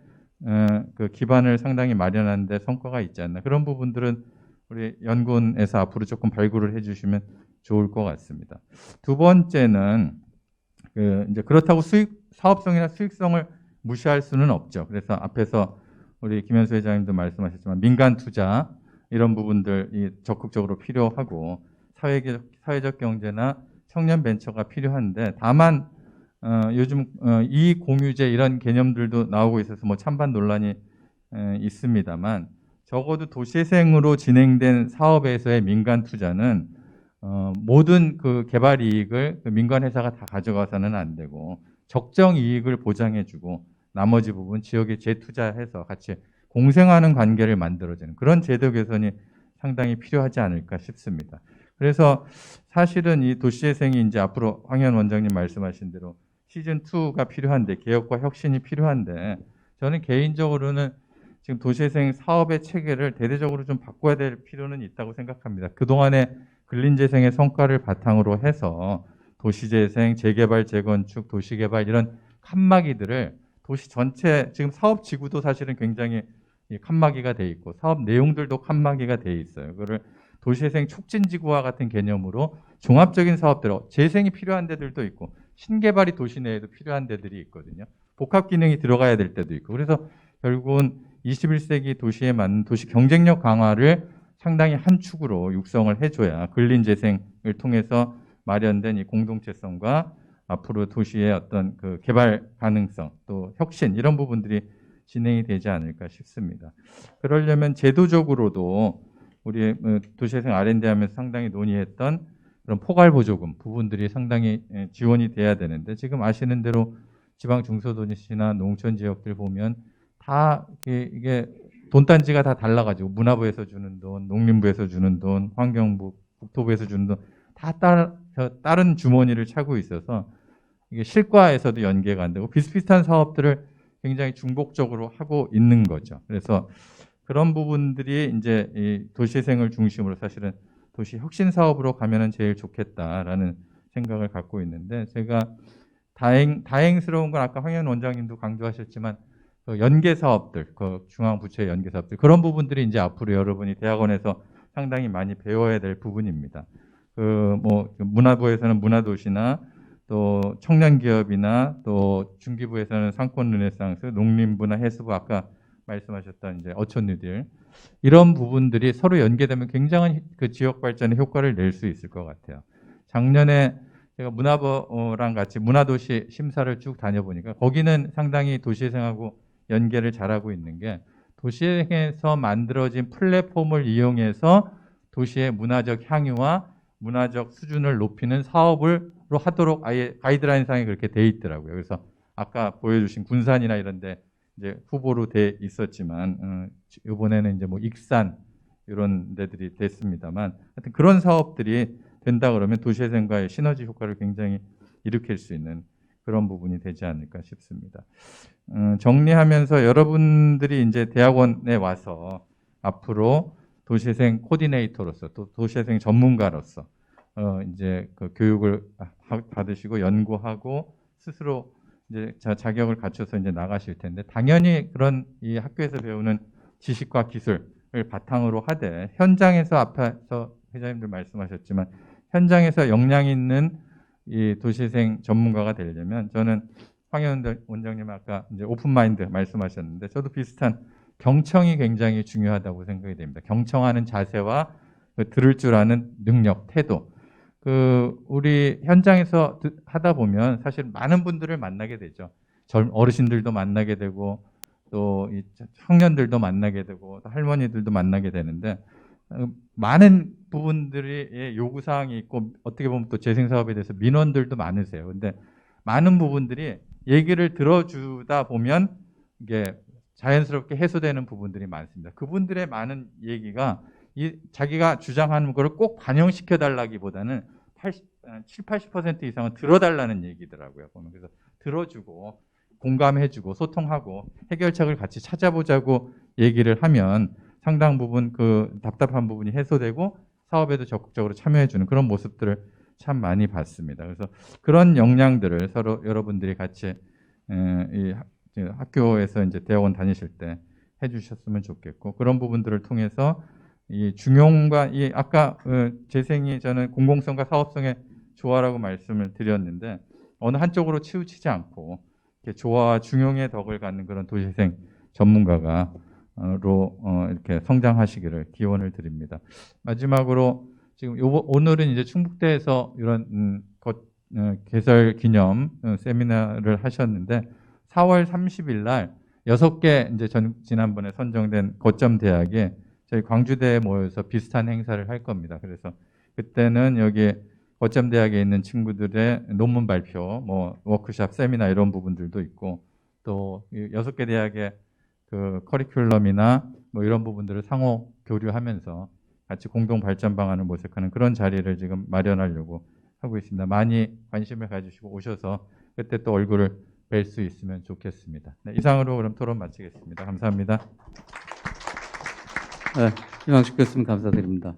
Speaker 5: 그 기반을 상당히 마련하는 데 성과가 있지 않나. 그런 부분들은 우리 연구원에서 앞으로 조금 발굴을 해주시면 좋을 것 같습니다. 두 번째는 이제 그렇다고 사업성이나 수익성을 무시할 수는 없죠. 그래서 앞에서 우리 김현수 회장님도 말씀하셨지만 민간 투자 이런 부분들이 적극적으로 필요하고 사회적 경제나 청년 벤처가 필요한데 다만 요즘 이익 공유제 이런 개념들도 나오고 있어서 뭐 찬반 논란이 있습니다만 적어도 도시재생으로 진행된 사업에서의 민간 투자는 모든 그 개발 이익을 그 민간 회사가 다 가져가서는 안 되고 적정 이익을 보장해주고 나머지 부분 지역에 재투자해서 같이 공생하는 관계를 만들어주는 그런 제도 개선이 상당히 필요하지 않을까 싶습니다. 그래서 사실은 이 도시재생이 이제 앞으로 황현 원장님 말씀하신 대로 시즌 2가 필요한데 개혁과 혁신이 필요한데 저는 개인적으로는 지금 도시재생 사업의 체계를 대대적으로 좀 바꿔야 될 필요는 있다고 생각합니다. 그동안의 근린재생의 성과를 바탕으로 해서 도시재생, 재개발, 재건축, 도시개발 이런 칸막이들을 도시 전체 지금 사업 지구도 사실은 굉장히 칸막이가 돼 있고 사업 내용들도 칸막이가 돼 있어요. 그거를 도시재생 촉진지구와 같은 개념으로 종합적인 사업들, 재생이 필요한 데들도 있고 신개발이 도시 내에도 필요한 데들이 있거든요. 복합 기능이 들어가야 될 때도 있고 그래서 결국은 21세기 도시에 맞는 도시 경쟁력 강화를 상당히 한 축으로 육성을 해줘야 근린재생을 통해서 마련된 이 공동체성과 앞으로 도시의 어떤 그 개발 가능성 또 혁신 이런 부분들이 진행이 되지 않을까 싶습니다. 그러려면 제도적으로도 우리 도시재생 R&D 하면서 상당히 논의했던 그런 포괄보조금 부분들이 상당히 지원이 돼야 되는데 지금 아시는 대로 지방 중소도시나 농촌 지역들 보면 다 이게 돈단지가 다 달라가지고 문화부에서 주는 돈, 농림부에서 주는 돈, 환경부, 국토부에서 주는 돈 다 다른 주머니를 차고 있어서 이게 실과에서도 연계가 안 되고 비슷비슷한 사업들을 굉장히 중복적으로 하고 있는 거죠. 그래서 그런 부분들이 이제 이 도시재생을 중심으로 사실은 도시 혁신 사업으로 가면은 제일 좋겠다라는 생각을 갖고 있는데 제가 다행스러운 건 아까 황현 원장님도 강조하셨지만 그 연계 사업들, 그 중앙 부처의 연계 사업들 그런 부분들이 이제 앞으로 여러분이 대학원에서 상당히 많이 배워야 될 부분입니다. 뭐 문화부에서는 문화도시나 또 청년기업이나 또 중기부에서는 상권 르네상스, 농림부나 해수부 아까 말씀하셨던 이제 어촌 뉴딜 이런 부분들이 서로 연계되면 굉장한 그 지역 발전에 효과를 낼 수 있을 것 같아요. 작년에 제가 문화부랑 같이 문화도시 심사를 쭉 다녀보니까 거기는 상당히 도시재생하고 연계를 잘하고 있는 게 도시에서 만들어진 플랫폼을 이용해서 도시의 문화적 향유와 문화적 수준을 높이는 사업을 하도록 아예 가이드라인상에 그렇게 돼 있더라고요. 그래서 아까 보여주신 군산이나 이런데 이제 후보로 돼 있었지만 이번에는 이제 뭐 익산 이런 데들이 됐습니다만 하여튼 그런 사업들이 된다 그러면 도시재생과의 시너지 효과를 굉장히 일으킬 수 있는 그런 부분이 되지 않을까 싶습니다. 정리하면서 여러분들이 이제 대학원에 와서 앞으로 도시재생 코디네이터로서 또 도시재생 전문가로서 이제 그 교육을 받으시고 연구하고 스스로 이제 자격을 갖춰서 이제 나가실 텐데 당연히 그런 이 학교에서 배우는 지식과 기술을 바탕으로 하되 현장에서 앞에서 회장님들 말씀하셨지만 현장에서 역량 있는 이 도시재생 전문가가 되려면 저는 황현 원장님 아까 이제 오픈마인드 말씀하셨는데 저도 비슷한 경청이 굉장히 중요하다고 생각이 됩니다. 경청하는 자세와 그 들을 줄 아는 능력, 태도. 우리 현장에서 하다 보면 사실 많은 분들을 만나게 되죠. 어르신들도 만나게 되고 또 이 청년들도 만나게 되고 또 할머니들도 만나게 되는데 많은 부분들이 요구 사항이 있고 어떻게 보면 또 재생 사업에 대해서 민원들도 많으세요. 근데 많은 부분들이 얘기를 들어주다 보면 이게 자연스럽게 해소되는 부분들이 많습니다. 그분들의 많은 얘기가 자기가 주장하는 것을 꼭 반영시켜 달라기보다는 70-80% 이상은 들어달라는 얘기더라고요. 그래서 들어주고 공감해주고 소통하고 해결책을 같이 찾아보자고 얘기를 하면 상당 부분 그 답답한 부분이 해소되고 사업에도 적극적으로 참여해주는 그런 모습들을 참 많이 봤습니다. 그래서 그런 역량들을 서로 여러분들이 같이 이 학교에서 이제 대학원 다니실 때 해주셨으면 좋겠고 그런 부분들을 통해서 이 중용과 이 아까 재생이 저는 공공성과 사업성의 조화라고 말씀을 드렸는데 어느 한쪽으로 치우치지 않고 이렇게 조화와 중용의 덕을 갖는 그런 도시재생 전문가가 이렇게 성장하시기를 기원을 드립니다. 마지막으로 지금 오늘은 이제 충북대에서 이런 개설 기념 세미나를 하셨는데 4월 30일 날 6개 이제 지난번에 선정된 거점 대학에 저희 광주대에 모여서 비슷한 행사를 할 겁니다. 그래서 그때는 여기 거점 대학에 있는 친구들의 논문 발표, 뭐 워크숍, 세미나 이런 부분들도 있고 또 6개 대학의 그 커리큘럼이나 뭐 이런 부분들을 상호 교류하면서 같이 공동 발전 방안을 모색하는 그런 자리를 지금 마련하려고 하고 있습니다. 많이 관심을 가지시고 오셔서 그때 또 얼굴을 뵐 수 있으면 좋겠습니다. 네, 이상으로 그럼 토론 마치겠습니다. 감사합니다.
Speaker 1: 네, 김항식 교수님 감사드립니다.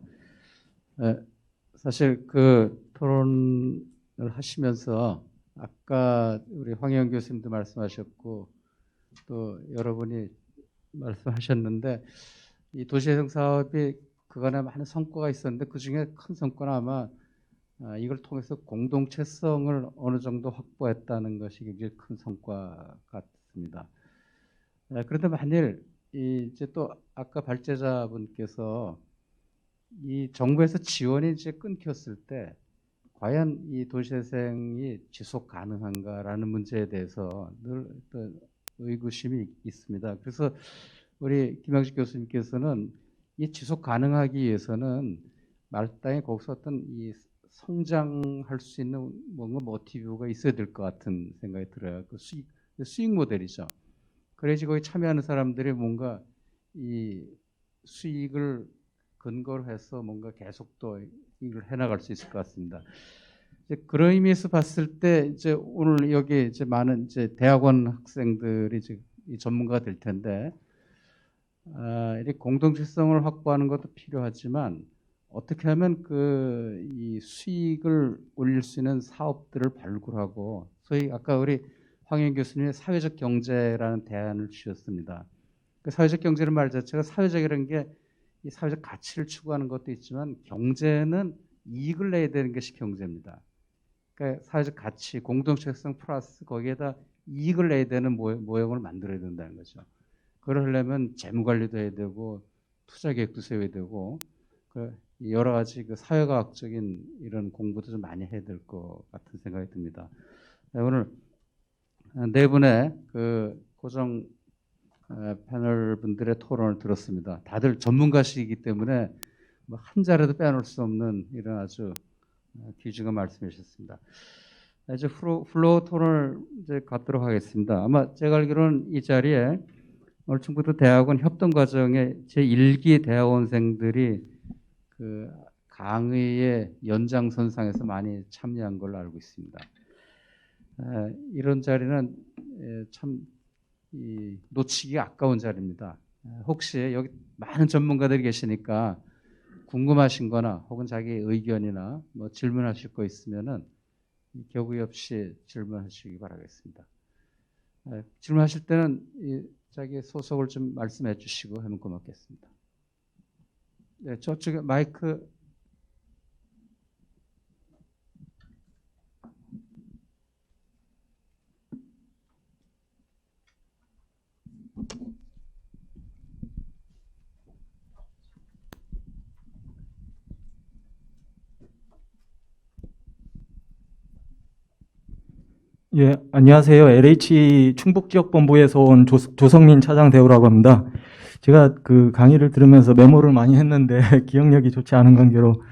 Speaker 1: 사실 그 토론을 하시면서 아까 우리 황혜영 교수님도 말씀하셨고 또 여러분이 말씀하셨는데 이 도시재생 사업이 그간에 많은 성과가 있었는데 그 중에 큰 성과는 아마 이걸 통해서 공동체성을 어느 정도 확보했다는 것이 굉장히 큰 성과 같습니다. 그런데 만일 이제 또 아까 발제자분께서 이 정부에서 지원이 이제 끊겼을 때 과연 이 도시재생이 지속 가능한가라는 문제에 대해서 늘 의구심이 있습니다. 그래서 우리 김영식 교수님께서는 이 지속 가능하기 위해서는 마땅히 거기서 어떤 이 성장할 수 있는 뭔가 모티브가 있어야 될 것 같은 생각이 들어요. 그 수익 모델이죠. 그래야지 거기 참여하는 사람들이 뭔가 이 수익을 근거로 해서 뭔가 계속 또 일을 해나갈 수 있을 것 같습니다. 이제 그런 의미에서 봤을 때 이제 오늘 여기 이제 많은 이제 대학원 학생들이 이제 전문가가 될 텐데 이 공동체성을 확보하는 것도 필요하지만 어떻게 하면 이 수익을 올릴 수 있는 사업들을 발굴하고 소위 아까 우리 황현 교수님의 사회적 경제라는 대안을 주셨습니다. 그 사회적 경제라는 말 자체가 사회적이라는 게 이 사회적 가치를 추구하는 것도 있지만 경제는 이익을 내야 되는 것이 경제입니다. 그러니까 사회적 가치, 공동체성 플러스 거기에다 이익을 내야 되는 모형을 만들어야 된다는 거죠. 그걸 하려면 재무관리도 해야 되고 투자 계획도 세워야 되고 여러 가지 그 사회과학적인 이런 공부도 좀 많이 해야 될 것 같은 생각이 듭니다. 오늘 네 분의 그 고정 패널 분들의 토론을 들었습니다. 다들 전문가시기 때문에 뭐 한 자리도 빼놓을 수 없는 이런 아주 뒤지고 말씀해 주셨습니다. 이제 플로어 토론을 이제 갖도록 하겠습니다. 아마 제가 알기로는 이 자리에 오늘 충북도 대학원 협동 과정에 제1기 대학원생들이 그 강의의 연장선상에서 많이 참여한 걸로 알고 있습니다. 이런 자리는 참 놓치기 아까운 자리입니다. 혹시 여기 많은 전문가들이 계시니까 궁금하신 거나 혹은 자기 의견이나 뭐 질문하실 거 있으면은 격의 없이 질문하시기 바라겠습니다. 질문하실 때는 자기 소속을 좀 말씀해 주시고 하면 고맙겠습니다. 네, 저쪽에 마이크.
Speaker 6: 예, 안녕하세요. LH 충북지역본부에서 온 조성민 차장대우라고 합니다. 제가 그 강의를 들으면서 메모를 많이 했는데 기억력이 좋지 않은 관계로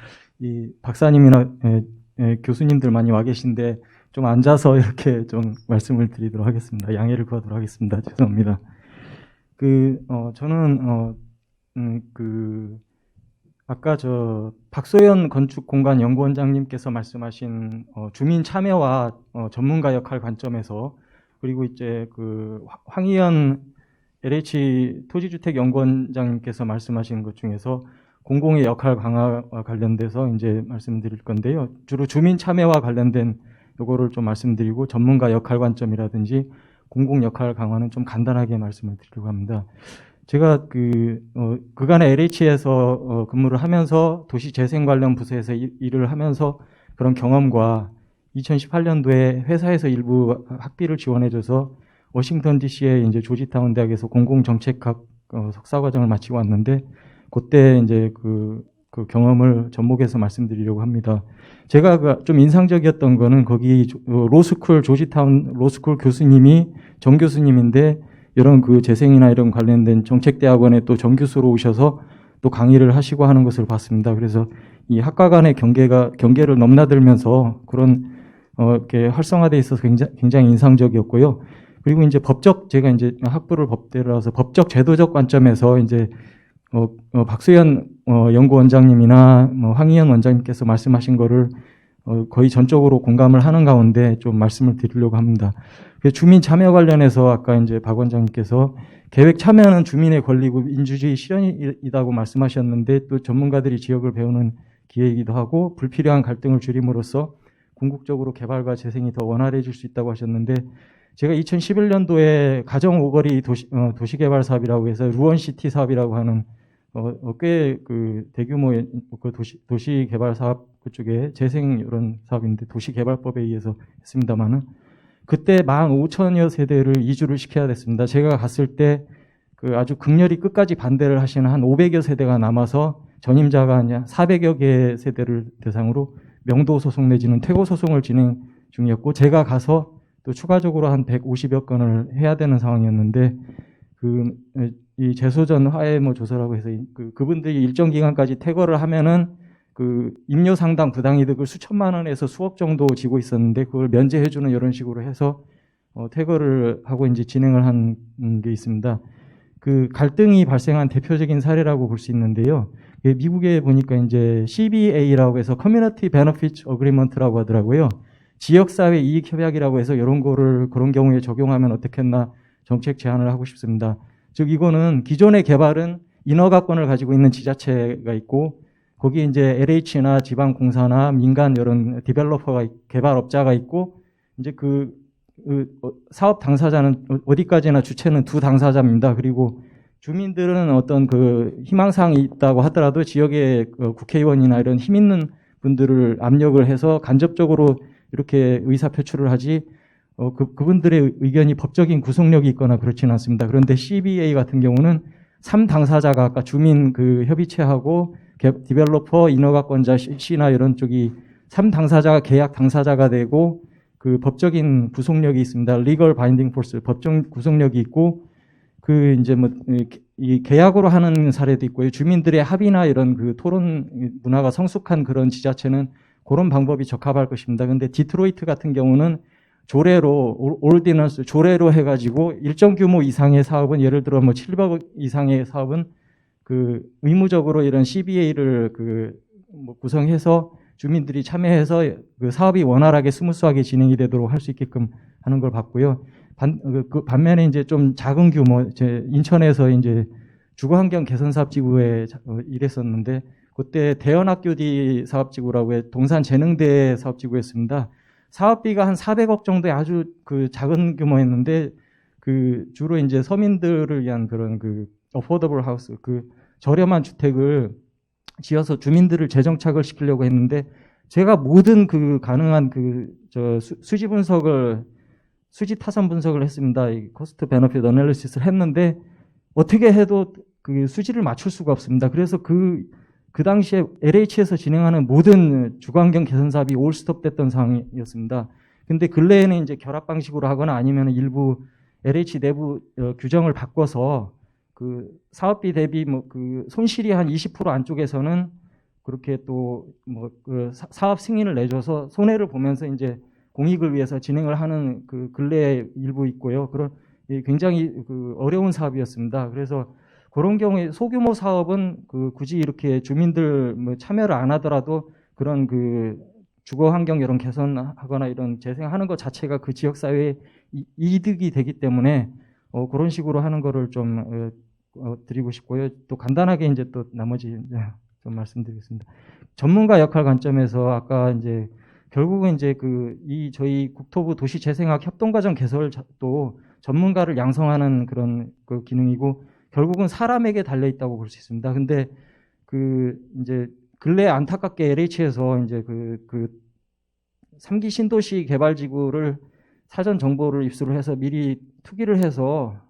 Speaker 6: 이 박사님이나 교수님들 많이 와 계신데 좀 앉아서 이렇게 좀 말씀을 드리도록 하겠습니다. 양해를 구하도록 하겠습니다. 죄송합니다. 저는 아까 박소연 건축공간연구원장님께서 말씀하신 주민 참여와 전문가 역할 관점에서, 그리고 이제 황희연 LH 토지주택연구원장님께서 말씀하신 것 중에서 공공의 역할 강화와 관련돼서 이제 말씀드릴 건데요. 주로 주민 참여와 관련된 요거를 좀 말씀드리고, 전문가 역할 관점이라든지 공공 역할 강화는 좀 간단하게 말씀을 드리려고 합니다. 제가 그간의 LH에서 근무를 하면서 도시재생 관련 부서에서 일을 하면서 그런 경험과 2018년도에 회사에서 일부 학비를 지원해줘서 워싱턴 DC의 이제 조지타운 대학에서 공공정책학 석사과정을 마치고 왔는데, 그때 이제 그 경험을 접목해서 말씀드리려고 합니다. 제가 좀 인상적이었던 거는 거기 로스쿨 조지타운 로스쿨 교수님이 정 교수님인데, 이런 재생이나 이런 관련된 정책대학원에 또 정교수로 오셔서 또 강의를 하시고 하는 것을 봤습니다. 그래서 이 학과 간의 경계를 넘나들면서 그런 이렇게 활성화돼 있어서 굉장히 인상적이었고요. 그리고 이제 제가 이제 학부를 법대라서 법적 제도적 관점에서 이제 박수현 연구원장님이나 황희연 원장님께서 말씀하신 거를 거의 전적으로 공감을 하는 가운데 좀 말씀을 드리려고 합니다. 주민 참여 관련해서 아까 이제 박 원장님께서 계획 참여는 주민의 권리고 민주주의 실현이라고 말씀하셨는데, 또 전문가들이 지역을 배우는 기회이기도 하고 불필요한 갈등을 줄임으로써 궁극적으로 개발과 재생이 더 원활해질 수 있다고 하셨는데, 제가 2011년도에 가정 오거리 도시개발 사업이라고 해서 루원시티 사업이라고 하는 꽤 대규모의 도시개발 사업 그쪽에 재생 이런 사업인데 도시개발법에 의해서 했습니다만은, 그때 15,000여 세대를 이주를 시켜야 됐습니다. 제가 갔을 때 아주 극렬히 끝까지 반대를 하시는 한 500여 세대가 남아서 전임자가 아니라 400여 개 세대를 대상으로 명도 소송 내지는 퇴고 소송을 진행 중이었고, 제가 가서 또 추가적으로 한 150여 건을 해야 되는 상황이었는데, 이 재소전 화해모 조서라고 해서 그분들이 일정 기간까지 퇴거를 하면은 임료 상당 부당이득을 수천만 원에서 수억 정도 지고 있었는데, 그걸 면제해주는 이런 식으로 해서 퇴거를 하고 이제 진행을 한 게 있습니다. 갈등이 발생한 대표적인 사례라고 볼 수 있는데요. 미국에 보니까 이제 CBA라고 해서 Community Benefit Agreement라고 하더라고요. 지역사회 이익 협약이라고 해서 그런 경우에 적용하면 어떻겠나 정책 제안을 하고 싶습니다. 즉 이거는 기존의 개발은 인허가권을 가지고 있는 지자체가 있고, 거기 이제 LH나 지방공사나 민간 이런 디벨로퍼가 개발업자가 있고, 이제 사업 당사자는 어디까지나 주체는 두 당사자입니다. 그리고 주민들은 어떤 희망사항이 있다고 하더라도 지역의 국회의원이나 이런 힘 있는 분들을 압력을 해서 간접적으로 이렇게 의사 표출을 하지, 그분들의 의견이 법적인 구속력이 있거나 그렇지는 않습니다. 그런데 CBA 같은 경우는 3당사자가 아까 주민 협의체하고 디벨로퍼, 인허가권자, 시나 이런 쪽이 3당사자가 계약 당사자가 되고 법적인 구속력이 있습니다. Legal Binding Force, 법적 구속력이 있고, 이 계약으로 하는 사례도 있고요. 주민들의 합의나 이런 토론 문화가 성숙한 그런 지자체는 그런 방법이 적합할 것입니다. 근데 디트로이트 같은 경우는 조례로 올디넌스 조례로 해가지고 일정 규모 이상의 사업은 예를 들어 뭐 700억 이상의 사업은 그 의무적으로 이런 CBA를 뭐 구성해서 주민들이 참여해서 그 사업이 원활하게 스무스하게 진행이 되도록 할 수 있게끔 하는 걸 봤고요. 반면에 이제 좀 작은 규모, 인천에서 이제 주거환경 개선 사업지구에 일했었는데 그때 대연학교디 사업지구라고 해 동산재능대 사업지구였습니다. 사업비가 한 400억 정도의 아주 그 작은 규모였는데 그 주로 이제 서민들을 위한 그런 그 어포더블 하우스, 그 저렴한 주택을 지어서 주민들을 재정착을 시키려고 했는데 제가 모든 그 가능한 수지 분석을 수지 타산 분석을 했습니다. 이 코스트 베너핏 어널리시스를 했는데 어떻게 해도 그 수지를 맞출 수가 없습니다. 그래서 그 당시에 LH에서 진행하는 모든 주거환경 개선 사업이 올스톱 됐던 상황이었습니다. 근데 근래에는 이제 결합 방식으로 하거나 아니면 일부 LH 내부 규정을 바꿔서 그 사업비 대비 뭐 그 손실이 한 20% 안쪽에서는 그렇게 또 뭐 그 사업 승인을 내줘서 손해를 보면서 이제 공익을 위해서 진행을 하는 그 근래에 일부 있고요. 그런 굉장히 그 어려운 사업이었습니다. 그래서 그런 경우에 소규모 사업은 그 굳이 이렇게 주민들 뭐 참여를 안 하더라도 그런 그 주거 환경 이런 개선하거나 이런 재생하는 것 자체가 그 지역 사회에 이득이 되기 때문에 그런 식으로 하는 거를 좀 드리고 싶고요. 또 간단하게 이제 또 나머지 좀 말씀드리겠습니다. 전문가 역할 관점에서 아까 이제 결국은 이제 이 저희 국토부 도시재생학 협동과정 개설도 전문가를 양성하는 그런 그 기능이고 결국은 사람에게 달려 있다고 볼 수 있습니다. 근데 이제 근래 안타깝게 LH에서 이제 3기 신도시 개발지구를 사전 정보를 입수를 해서 미리 투기를 해서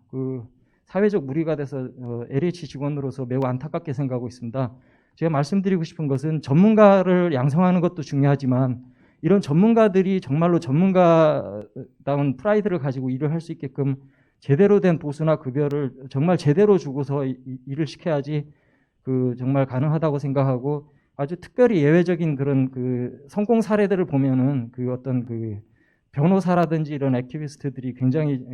Speaker 6: 사회적 무리가 돼서 LH 직원으로서 매우 안타깝게 생각하고 있습니다. 제가 말씀드리고 싶은 것은 전문가를 양성하는 것도 중요하지만 이런 전문가들이 정말로 전문가다운 프라이드를 가지고 일을 할 수 있게끔 제대로 된 보수나 급여를 정말 제대로 주고서 일을 시켜야지 정말 가능하다고 생각하고 아주 특별히 예외적인 그런 성공 사례들을 보면은 어떤 변호사라든지 이런 액티비스트들이 굉장히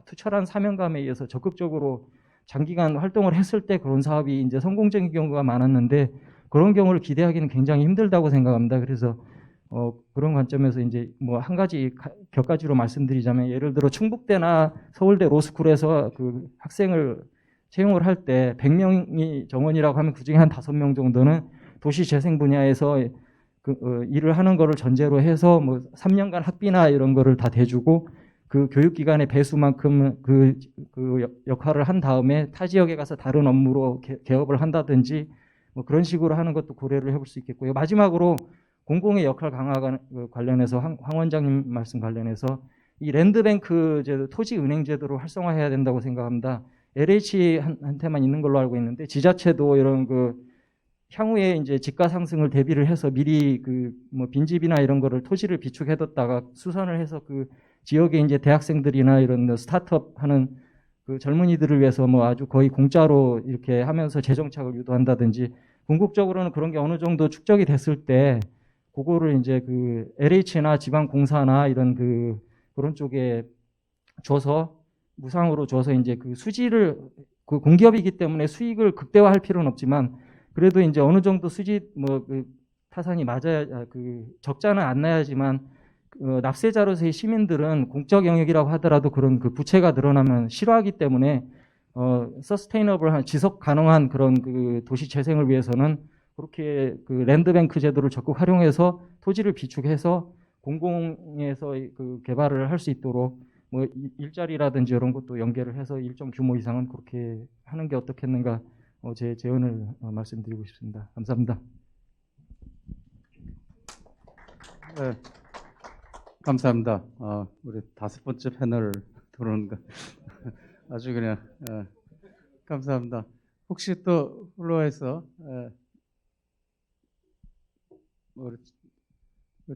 Speaker 6: 투철한 사명감에 의해서 적극적으로 장기간 활동을 했을 때 그런 사업이 이제 성공적인 경우가 많았는데 그런 경우를 기대하기는 굉장히 힘들다고 생각합니다. 그래서 그런 관점에서 이제 뭐 한 가지 격가지로 말씀드리자면 예를 들어 충북대나 서울대 로스쿨에서 학생을 채용을 할 때 100명이 정원이라고 하면 그중에 한 5명 정도는 도시재생 분야에서 일을 하는 거를 전제로 해서 뭐 3년간 학비나 이런 거를 다 대주고 그 교육기관의 배수만큼 그 역할을 한 다음에 타 지역에 가서 다른 업무로 개업을 한다든지 뭐 그런 식으로 하는 것도 고려를 해볼 수 있겠고요. 마지막으로 공공의 역할 강화 관련해서 황 원장님 말씀 관련해서 이 랜드뱅크 제도, 토지은행 제도를 활성화해야 된다고 생각합니다. LH한테만 있는 걸로 알고 있는데 지자체도 이런 향후에 이제 집가 상승을 대비를 해서 미리 뭐 빈집이나 이런 거를 토지를 비축해뒀다가 수선을 해서 지역에 이제 대학생들이나 이런 스타트업 하는 젊은이들을 위해서 뭐 아주 거의 공짜로 이렇게 하면서 재정착을 유도한다든지 궁극적으로는 그런 게 어느 정도 축적이 됐을 때 그거를 이제 LH나 지방공사나 이런 그런 쪽에 줘서 무상으로 줘서 이제 수지를 공기업이기 때문에 수익을 극대화할 필요는 없지만 그래도 이제 어느 정도 수지 뭐 타산이 맞아야 적자는 안 나야지만 납세자로서의 시민들은 공적 영역이라고 하더라도 그런 부채가 늘어나면 싫어하기 때문에 서스테이너블한 지속 가능한 그런 도시 재생을 위해서는 그렇게 랜드뱅크 제도를 적극 활용해서 토지를 비축해서 공공에서 개발을 할 수 있도록 뭐 일자리라든지 이런 것도 연계를 해서 일정 규모 이상은 그렇게 하는 게 어떻겠는가 제 제언을 말씀드리고 싶습니다. 감사합니다.
Speaker 1: 네, 감사합니다. 우리 5번째 패널 들어오는 거 아주 그냥 감사합니다. 혹시 또 플로어에서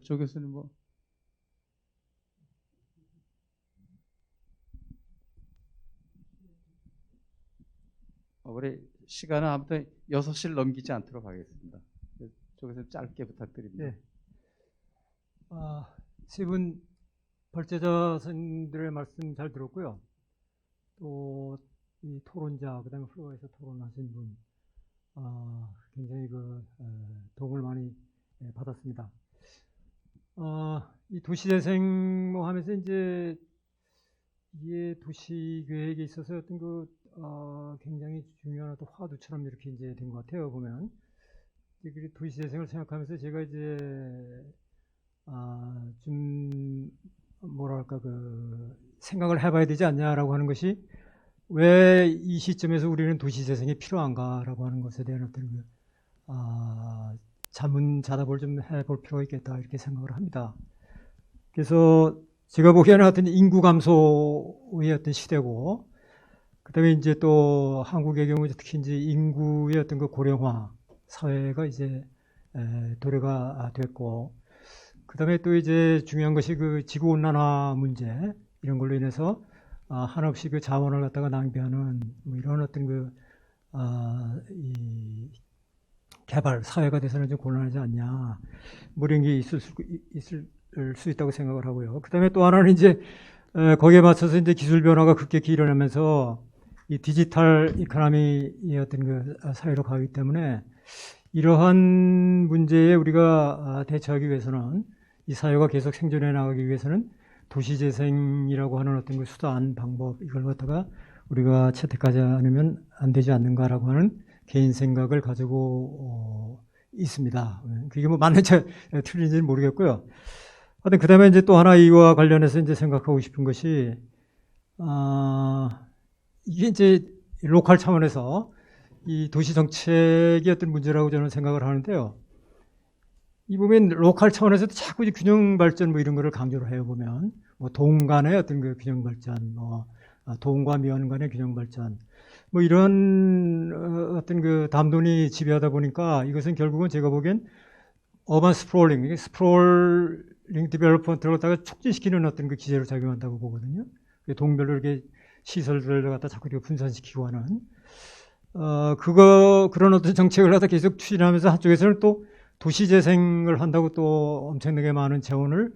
Speaker 1: 조 교수님 우리 시간은 아무튼 6시를 넘기지 않도록 하겠습니다. 조 교수님 짧게 부탁드립니다.
Speaker 6: 네.
Speaker 7: 세 분 발제자 선생님들의 말씀 잘 들었고요. 또 이 토론자, 그다음에 플로어에서 토론하신 분, 굉장히 도움을 많이 받았습니다. 이 도시재생 뭐 하면서 이제 이게 도시 계획에 있어서 어떤 굉장히 중요한 어떤 화두처럼 이렇게 이제 된 것 같아요, 보면. 이제 도시재생을 생각하면서 제가 이제 좀 뭐랄까 생각을 해봐야 되지 않냐라고 하는 것이 왜 이 시점에서 우리는 도시재생이 필요한가라고 하는 것에 대한 어떤 자문자답을 좀 해볼 필요가 있겠다 이렇게 생각을 합니다. 그래서 제가 보기에는 어떤 인구 감소의 어떤 시대고, 그다음에 이제 또 한국의 경우 특히 이제 인구의 어떤 고령화 사회가 이제 도래가 됐고, 그다음에 또 이제 중요한 것이 지구 온난화 문제 이런 걸로 인해서 한없이 자원을 갖다가 낭비하는 뭐 이런 어떤 이 개발 사회가 돼서는 좀 곤란하지 않냐, 뭐 이런 게 있을 수 있다고 생각을 하고요. 그다음에 또 하나는 이제 거기에 맞춰서 이제 기술 변화가 급격히 일어나면서 이 디지털 이코노미의 어떤 사회로 가기 때문에 이러한 문제에 우리가 대처하기 위해서는, 이 사회가 계속 생존해 나가기 위해서는 도시재생이라고 하는 어떤 수단, 방법, 이걸 갖다가 우리가 채택하지 않으면 안 되지 않는가라고 하는 개인 생각을 가지고 있습니다. 그게 뭐 맞는지 틀린지는 모르겠고요. 하여튼 그다음에 이제 또 하나 이와 관련해서 이제 생각하고 싶은 것이 이게 이제 로컬 차원에서 이 도시 정책의 어떤 문제라고 저는 생각을 하는데요. 이 보면 로컬 차원에서도 자꾸 이제 균형 발전 뭐 이런 거를 강조를 해요. 보면 뭐 동 간의 어떤 균형 발전, 뭐 동과 면 간의 균형 발전, 뭐 이런 어떤 담론이 지배하다 보니까 이것은 결국은 제가 보기엔 어반 스프롤링, 스프롤링 디벨롭먼트를 갖다가 촉진시키는 어떤 기제로 작용한다고 보거든요. 동별로 이렇게 시설들을 갖다 자꾸 이렇게 분산시키고 하는 그런 어떤 정책을 갖다 계속 추진하면서 한쪽에서는 또 도시재생을 한다고 또 엄청나게 많은 재원을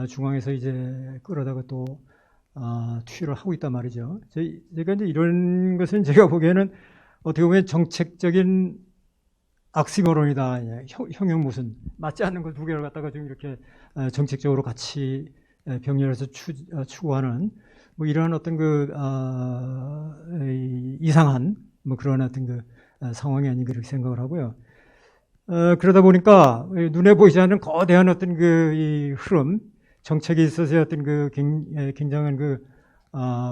Speaker 7: 중앙에서 이제 끌어다가 또 투여를 하고 있단 말이죠. 제가 이제 이런 것은 제가 보기에는 어떻게 보면 정책적인 악시머론이다. 형용 무슨 맞지 않는 것 두 개를 갖다가 좀 이렇게 정책적으로 같이 병렬해서 추구하는 뭐 이러한 어떤 이상한 뭐 그런 어떤 상황이 아닌가 이렇게 생각을 하고요. 그러다 보니까 눈에 보이지 않는 거대한 어떤 이 흐름, 정책에 있어서의 어떤 굉장한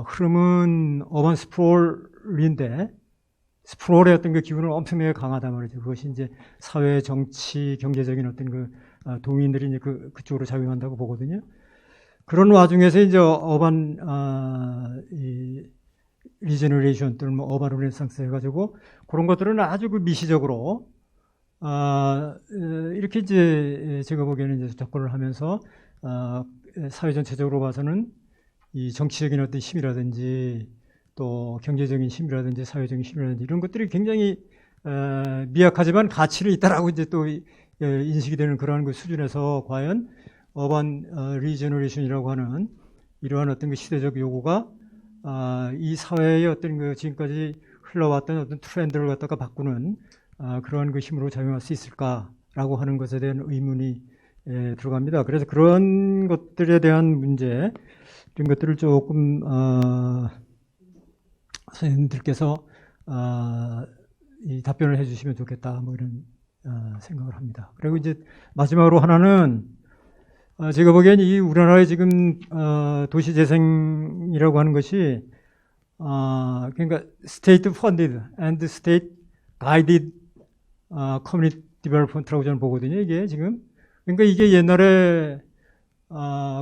Speaker 7: 흐름은 어반 스프롤인데, 스프롤의 어떤 기운은 엄청나게 강하단 말이죠. 그것이 이제 사회, 정치, 경제적인 어떤 동인들이 이제 그쪽으로 작용한다고 보거든요. 그런 와중에서 이제 어반 리제너레이션 또는 뭐 어반 르네상스 해가지고 그런 것들은 아주 미시적으로 이렇게 이제 제가 보기에는 이제 접근을 하면서 사회 전체적으로 봐서는 이 정치적인 어떤 힘이라든지 또 경제적인 힘이라든지 사회적인 힘이라든지 이런 것들이 굉장히 미약하지만 가치는 있다라고 이제 또 인식이 되는 그러한 수준에서 과연 어반 리제너레이션이라고 하는 이러한 어떤 시대적 요구가 이 사회의 어떤 지금까지 흘러왔던 어떤 트렌드를 갖다가 바꾸는 그러한 힘으로 작용할 수 있을까라고 하는 것에 대한 의문이 들어갑니다. 그래서 그런 것들에 대한 문제, 이런 것들을 조금 선생님들께서 이 답변을 해주시면 좋겠다, 뭐 이런 생각을 합니다. 그리고 이제 마지막으로 하나는 제가 보기엔 이 우리나라의 지금 도시재생이라고 하는 것이 그러니까 state funded and state guided community development라고 저는 보거든요. 이게 지금 그러니까 이게 옛날에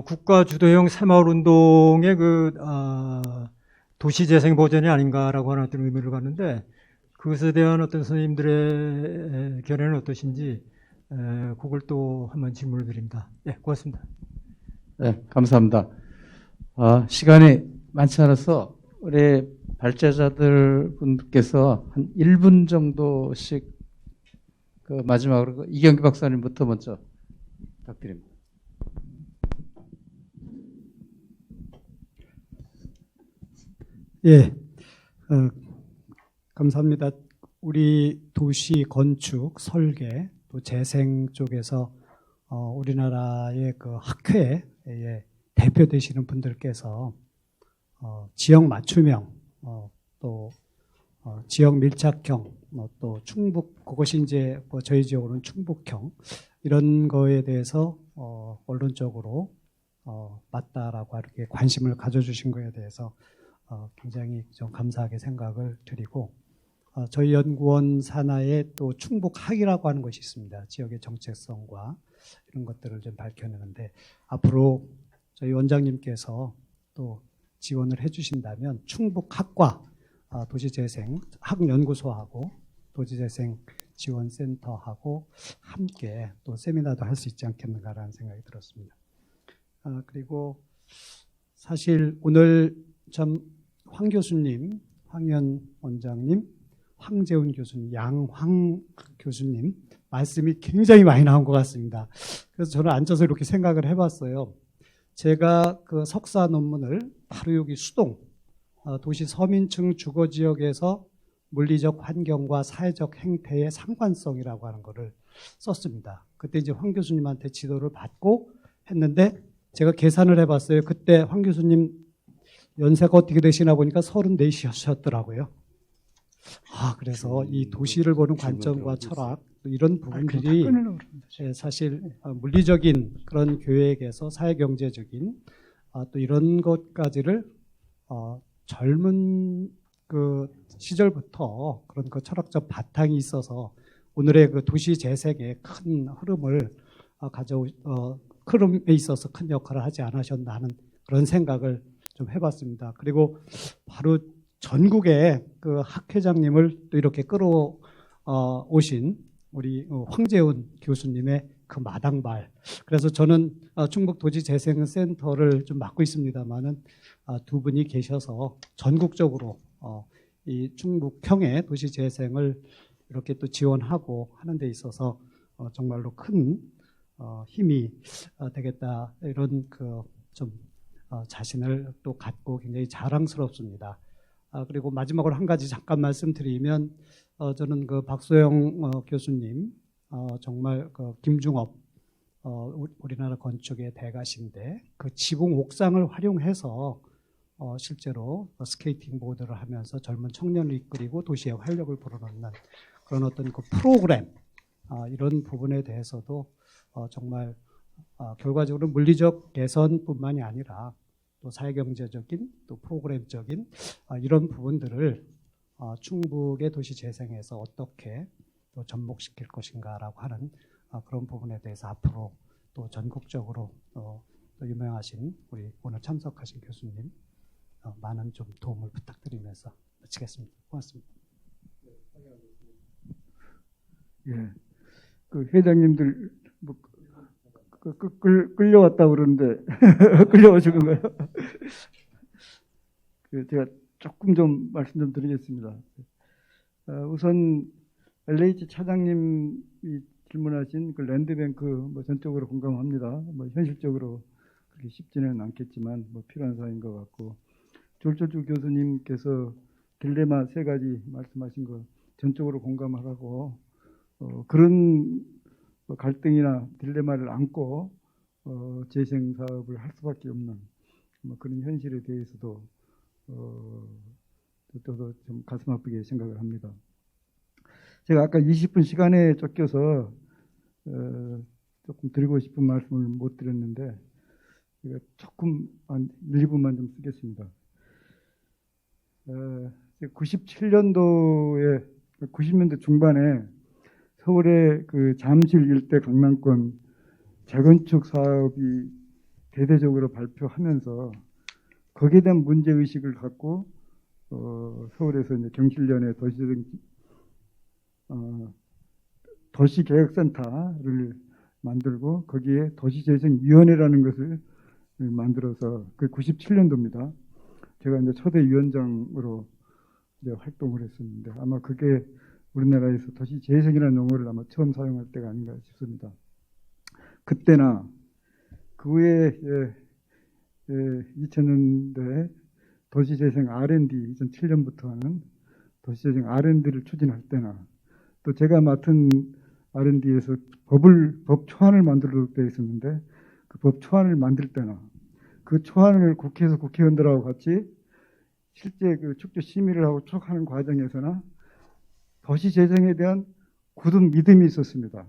Speaker 7: 국가 주도형 새마을 운동의 도시재생 버전이 아닌가라고 하는 어떤 의미를 갖는데, 그것에 대한 어떤 선생님들의 견해는 어떠신지 그걸 또 한번 질문을 드립니다. 네, 고맙습니다.
Speaker 1: 네, 감사합니다. 시간이 많지 않아서 우리 발제자들 분께서 한 1분 정도씩 마지막으로 이경규 박사님부터 먼저 부탁드립니다.
Speaker 8: 예, 감사합니다. 우리 도시 건축, 설계, 또 재생 쪽에서 우리나라의 그 학회에 대표 되시는 분들께서 지역 맞춤형, 또 지역 밀착형, 또 충북, 그것이 이제 뭐 저희 지역으로는 충북형 이런 거에 대해서 언론적으로 맞다라고 이렇게 관심을 가져주신 거에 대해서 굉장히 좀 감사하게 생각을 드리고, 저희 연구원 산하에 또 충북학이라고 하는 것이 있습니다. 지역의 정체성과 이런 것들을 좀 밝혀내는데, 앞으로 저희 원장님께서 또 지원을 해주신다면 충북학과 도시재생 학연구소하고 도시재생 지원센터하고 함께 또 세미나도 할 수 있지 않겠는가라는 생각이 들었습니다. 그리고 사실 오늘 참 황 교수님, 황현 원장님, 황재훈 교수님, 양황 교수님 말씀이 굉장히 많이 나온 것 같습니다. 그래서 저는 앉아서 이렇게 생각을 해봤어요. 제가 그 석사 논문을 바로 여기 수동 도시 서민층 주거지역에서 물리적 환경과 사회적 행태의 상관성이라고 하는 거를 썼습니다. 그때 이제 황 교수님한테 지도를 받고 했는데 제가 계산을 해봤어요. 그때 황 교수님 연세가 어떻게 되시나 보니까 34이셨더라고요. 그래서 이 도시를 보는 관점과 철학 이런 부분들이 사실 물리적인 그런 교육에서 사회경제적인 또 이런 것까지를 젊은 그 시절부터 그런 그 철학적 바탕이 있어서 오늘의 그 도시 재생의 큰 흐름을 흐름에 있어서 큰 역할을 하지 않으셨나 하는 그런 생각을 좀 해봤습니다. 그리고 바로 전국의 그 학회장님을 또 이렇게 끌어오신 우리 황재훈 교수님의 그 마당발. 그래서 저는 충북도시재생센터를 좀 맡고 있습니다만은 두 분이 계셔서 전국적으로 이 충북형의 도시재생을 이렇게 또 지원하고 하는 데 있어서 정말로 큰 힘이 되겠다 이런 그 좀 자신을 또 갖고 굉장히 자랑스럽습니다. 그리고 마지막으로 한 가지 잠깐 말씀드리면 저는 그 박소영 교수님 정말 그 김중업 우리나라 건축의 대가신데 그 지붕 옥상을 활용해서 실제로 스케이팅 보드를 하면서 젊은 청년을 이끌고 도시의 활력을 불어넣는 그런 어떤 그 프로그램 이런 부분에 대해서도 정말 결과적으로 물리적 개선뿐만이 아니라 또 사회경제적인 또 프로그램적인 이런 부분들을 충북의 도시 재생에서 어떻게 또 접목시킬 것인가라고 하는 그런 부분에 대해서 앞으로 또 전국적으로 또 유명하신 우리 오늘 참석하신 교수님 많은 좀 도움을 부탁드리면서 마치겠습니다. 고맙습니다.
Speaker 9: 예, 그 회장님들 뭐 끌려왔다 그러는데 끌려오신 건가요? 제가 조금 좀 말씀 좀 드리겠습니다. 우선 LH 차장님이 질문하신 그 랜드뱅크 뭐 전적으로 공감합니다. 뭐 현실적으로 그렇게 쉽지는 않겠지만 뭐 필요한 사항인 것 같고, 졸조주 교수님께서 딜레마 3가지 말씀하신 거 전적으로 공감하고 그런 갈등이나 딜레마를 안고 재생 사업을 할 수밖에 없는 뭐 그런 현실에 대해서도 저도 좀 가슴 아프게 생각을 합니다. 제가 아까 20분 시간에 쫓겨서 조금 드리고 싶은 말씀을 못 드렸는데 제가 조금 한 1~2분만 좀 쓰겠습니다. 97년도에 90년대 중반에 서울의 그 잠실 일대 강남권 재건축 사업이 대대적으로 발표하면서 거기에 대한 문제 의식을 갖고 서울에서 이제 경실련의 도시개혁센터를 만들고 거기에 도시재생위원회라는 것을 만들어서 그 97년도입니다. 제가 이제 초대 위원장으로 이제 활동을 했었는데 아마 그게 우리나라에서 도시재생이라는 용어를 아마 처음 사용할 때가 아닌가 싶습니다. 그때나 그 후에 2000년대 도시재생 R&D 2007년부터는 도시재생 R&D를 추진할 때나 또 제가 맡은 R&D에서 법 초안을 만들도록 되어 있었는데 그 법 초안을 만들 때나 그 초안을 국회에서 국회의원들하고 같이 실제 그 축조 심의를 하고 촉하는 과정에서나 도시재생에 대한 굳은 믿음이 있었습니다.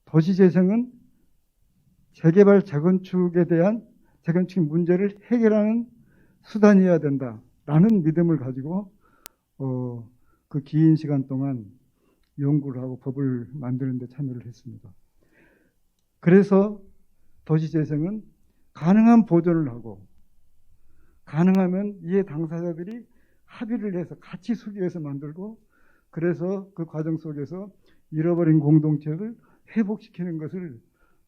Speaker 9: 도시재생은 재개발, 재건축에 대한 재건축 문제를 해결하는 수단이어야 된다라는 믿음을 가지고 그 긴 시간 동안 연구를 하고 법을 만드는 데 참여를 했습니다. 그래서 도시재생은 가능한 보존을 하고 가능하면 이해 당사자들이 합의를 해서 같이 수기해서 만들고 그래서 그 과정 속에서 잃어버린 공동체를 회복시키는 것을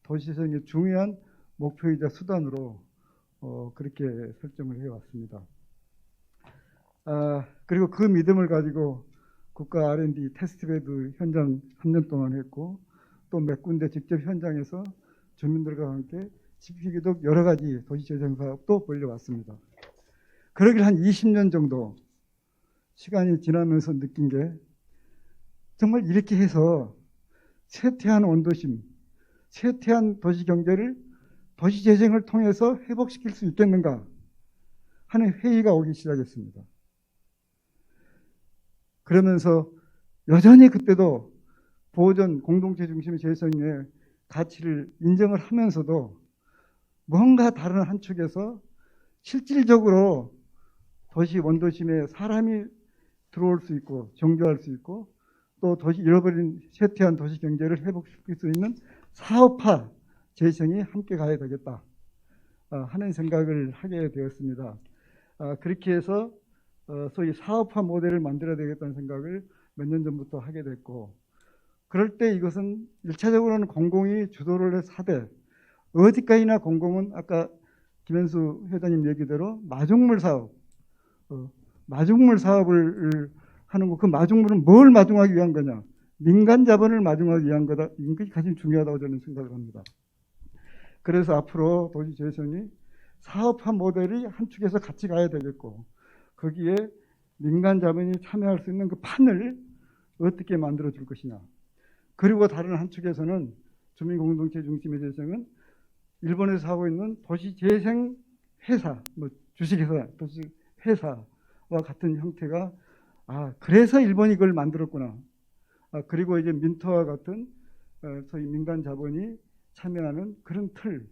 Speaker 9: 도시재생의 중요한 목표이자 수단으로 그렇게 설정을 해왔습니다. 그리고 그 믿음을 가지고 국가 R&D 테스트베드 현장 3년 동안 했고 또 몇 군데 직접 현장에서 주민들과 함께 지피기도 여러 가지 도시재생 사업도 벌려왔습니다. 그러길 한 20년 정도 시간이 지나면서 느낀 게 정말 이렇게 해서 쇠퇴한 원도심, 쇠퇴한 도시경제를 도시재생을 통해서 회복시킬 수 있겠는가 하는 회의가 오기 시작했습니다. 그러면서 여전히 그때도 보존, 공동체 중심의 재생의 가치를 인정을 하면서도 뭔가 다른 한 축에서 실질적으로 도시 원도심에 사람이 들어올 수 있고 정조할 수 있고 또 도시 잃어버린 쇠퇴한 도시 경제를 회복시킬 수 있는 사업화 재생이 함께 가야 되겠다 하는 생각을 하게 되었습니다. 그렇게 해서 소위 사업화 모델을 만들어야 되겠다는 생각을 몇 년 전부터 하게 됐고 그럴 때 이것은 1차적으로는 공공이 주도를 해서 하되 어디까지나 공공은 아까 김현수 회장님 얘기대로 마중물 사업, 마중물 사업을 하는 거, 그 마중물은 뭘 마중하기 위한 거냐? 민간 자본을 마중하기 위한 거다. 이것이 가장 중요하다고 저는 생각을 합니다. 그래서 앞으로 도시재생이 사업화 모델이 한 축에서 같이 가야 되겠고 거기에 민간 자본이 참여할 수 있는 그 판을 어떻게 만들어 줄 것이냐. 그리고 다른 한 축에서는 주민공동체 중심의 재생은 일본에서 하고 있는 도시재생 회사, 뭐 주식회사, 도시회사와 같은 형태가 그래서 일본이 그걸 만들었구나. 그리고 이제 민터와 같은 소위 민간 자본이 참여하는 그런 틀,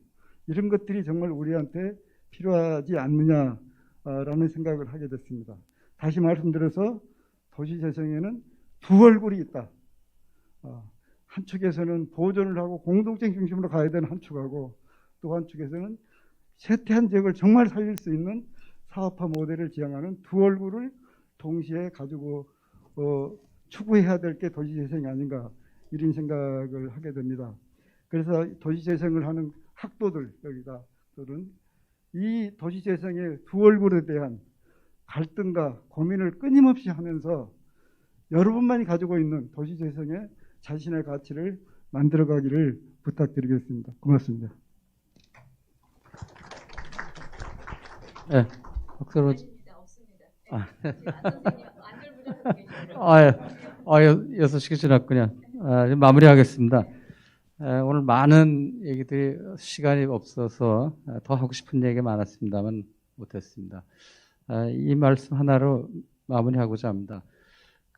Speaker 9: 이런 것들이 정말 우리한테 필요하지 않느냐라는 생각을 하게 됐습니다. 다시 말씀드려서 도시재생에는 두 얼굴이 있다. 한 축에서는 보존을 하고 공동체 중심으로 가야 되는 한 축하고 또 한 축에서는 쇠퇴한 지역을 정말 살릴 수 있는 사업화 모델을 지향하는 두 얼굴을 동시에 가지고 추구해야 될 게 도시재생이 아닌가 이런 생각을 하게 됩니다. 그래서 도시재생을 하는 학도들은 이 도시재생의 두 얼굴에 대한 갈등과 고민을 끊임없이 하면서 여러분만이 가지고 있는 도시재생의 자신의 가치를 만들어가기를 부탁드리겠습니다. 고맙습니다.
Speaker 1: 네, 박서로. 여섯 시간 지났군요. 이제 마무리하겠습니다. 오늘 많은 얘기들이 시간이 없어서 더 하고 싶은 얘기가 많았습니다만 못했습니다. 이 말씀 하나로 마무리하고자 합니다.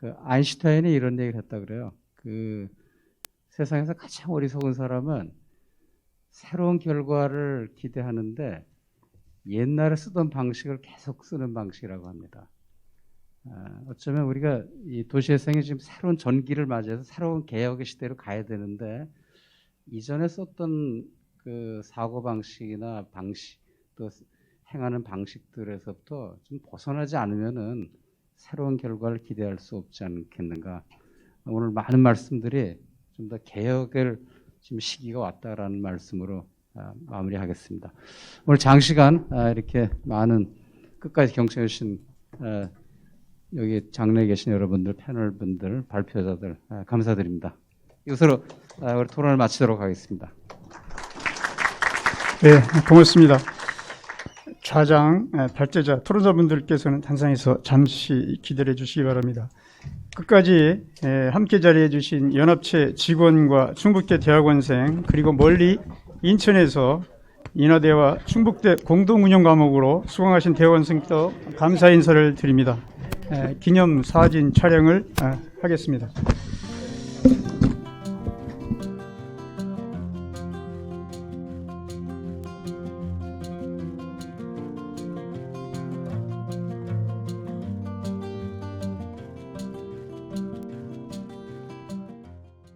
Speaker 1: 아인슈타인이 이런 얘기를 했다 그래요. 세상에서 가장 어리석은 사람은 새로운 결과를 기대하는데 옛날에 쓰던 방식을 계속 쓰는 방식이라고 합니다. 어쩌면 우리가 이 도시재생이 지금 새로운 전기를 맞이해서 새로운 개혁의 시대로 가야 되는데 이전에 썼던 그 사고 방식이나 방식 또 행하는 방식들에서부터 좀 벗어나지 않으면은 새로운 결과를 기대할 수 없지 않겠는가. 오늘 많은 말씀들이 좀 더 개혁을 지금 시기가 왔다라는 말씀으로 마무리하겠습니다. 오늘 장시간 이렇게 많은 끝까지 경청해 주신 여기 장내에 계신 여러분들, 패널분들, 발표자들 감사드립니다. 이것으로 우리 토론을 마치도록 하겠습니다.
Speaker 4: 네, 고맙습니다.
Speaker 10: 좌장, 발제자, 토론자분들께서는 단상에서 잠시 기다려 주시기 바랍니다. 끝까지 함께 자리해 주신 연합체 직원과 충북대 대학원생 그리고 멀리 인천에서 인하대와 충북대 공동운영 과목으로 수강하신 대학원생도 감사 인사를 드립니다. 기념 사진 촬영을 하겠습니다.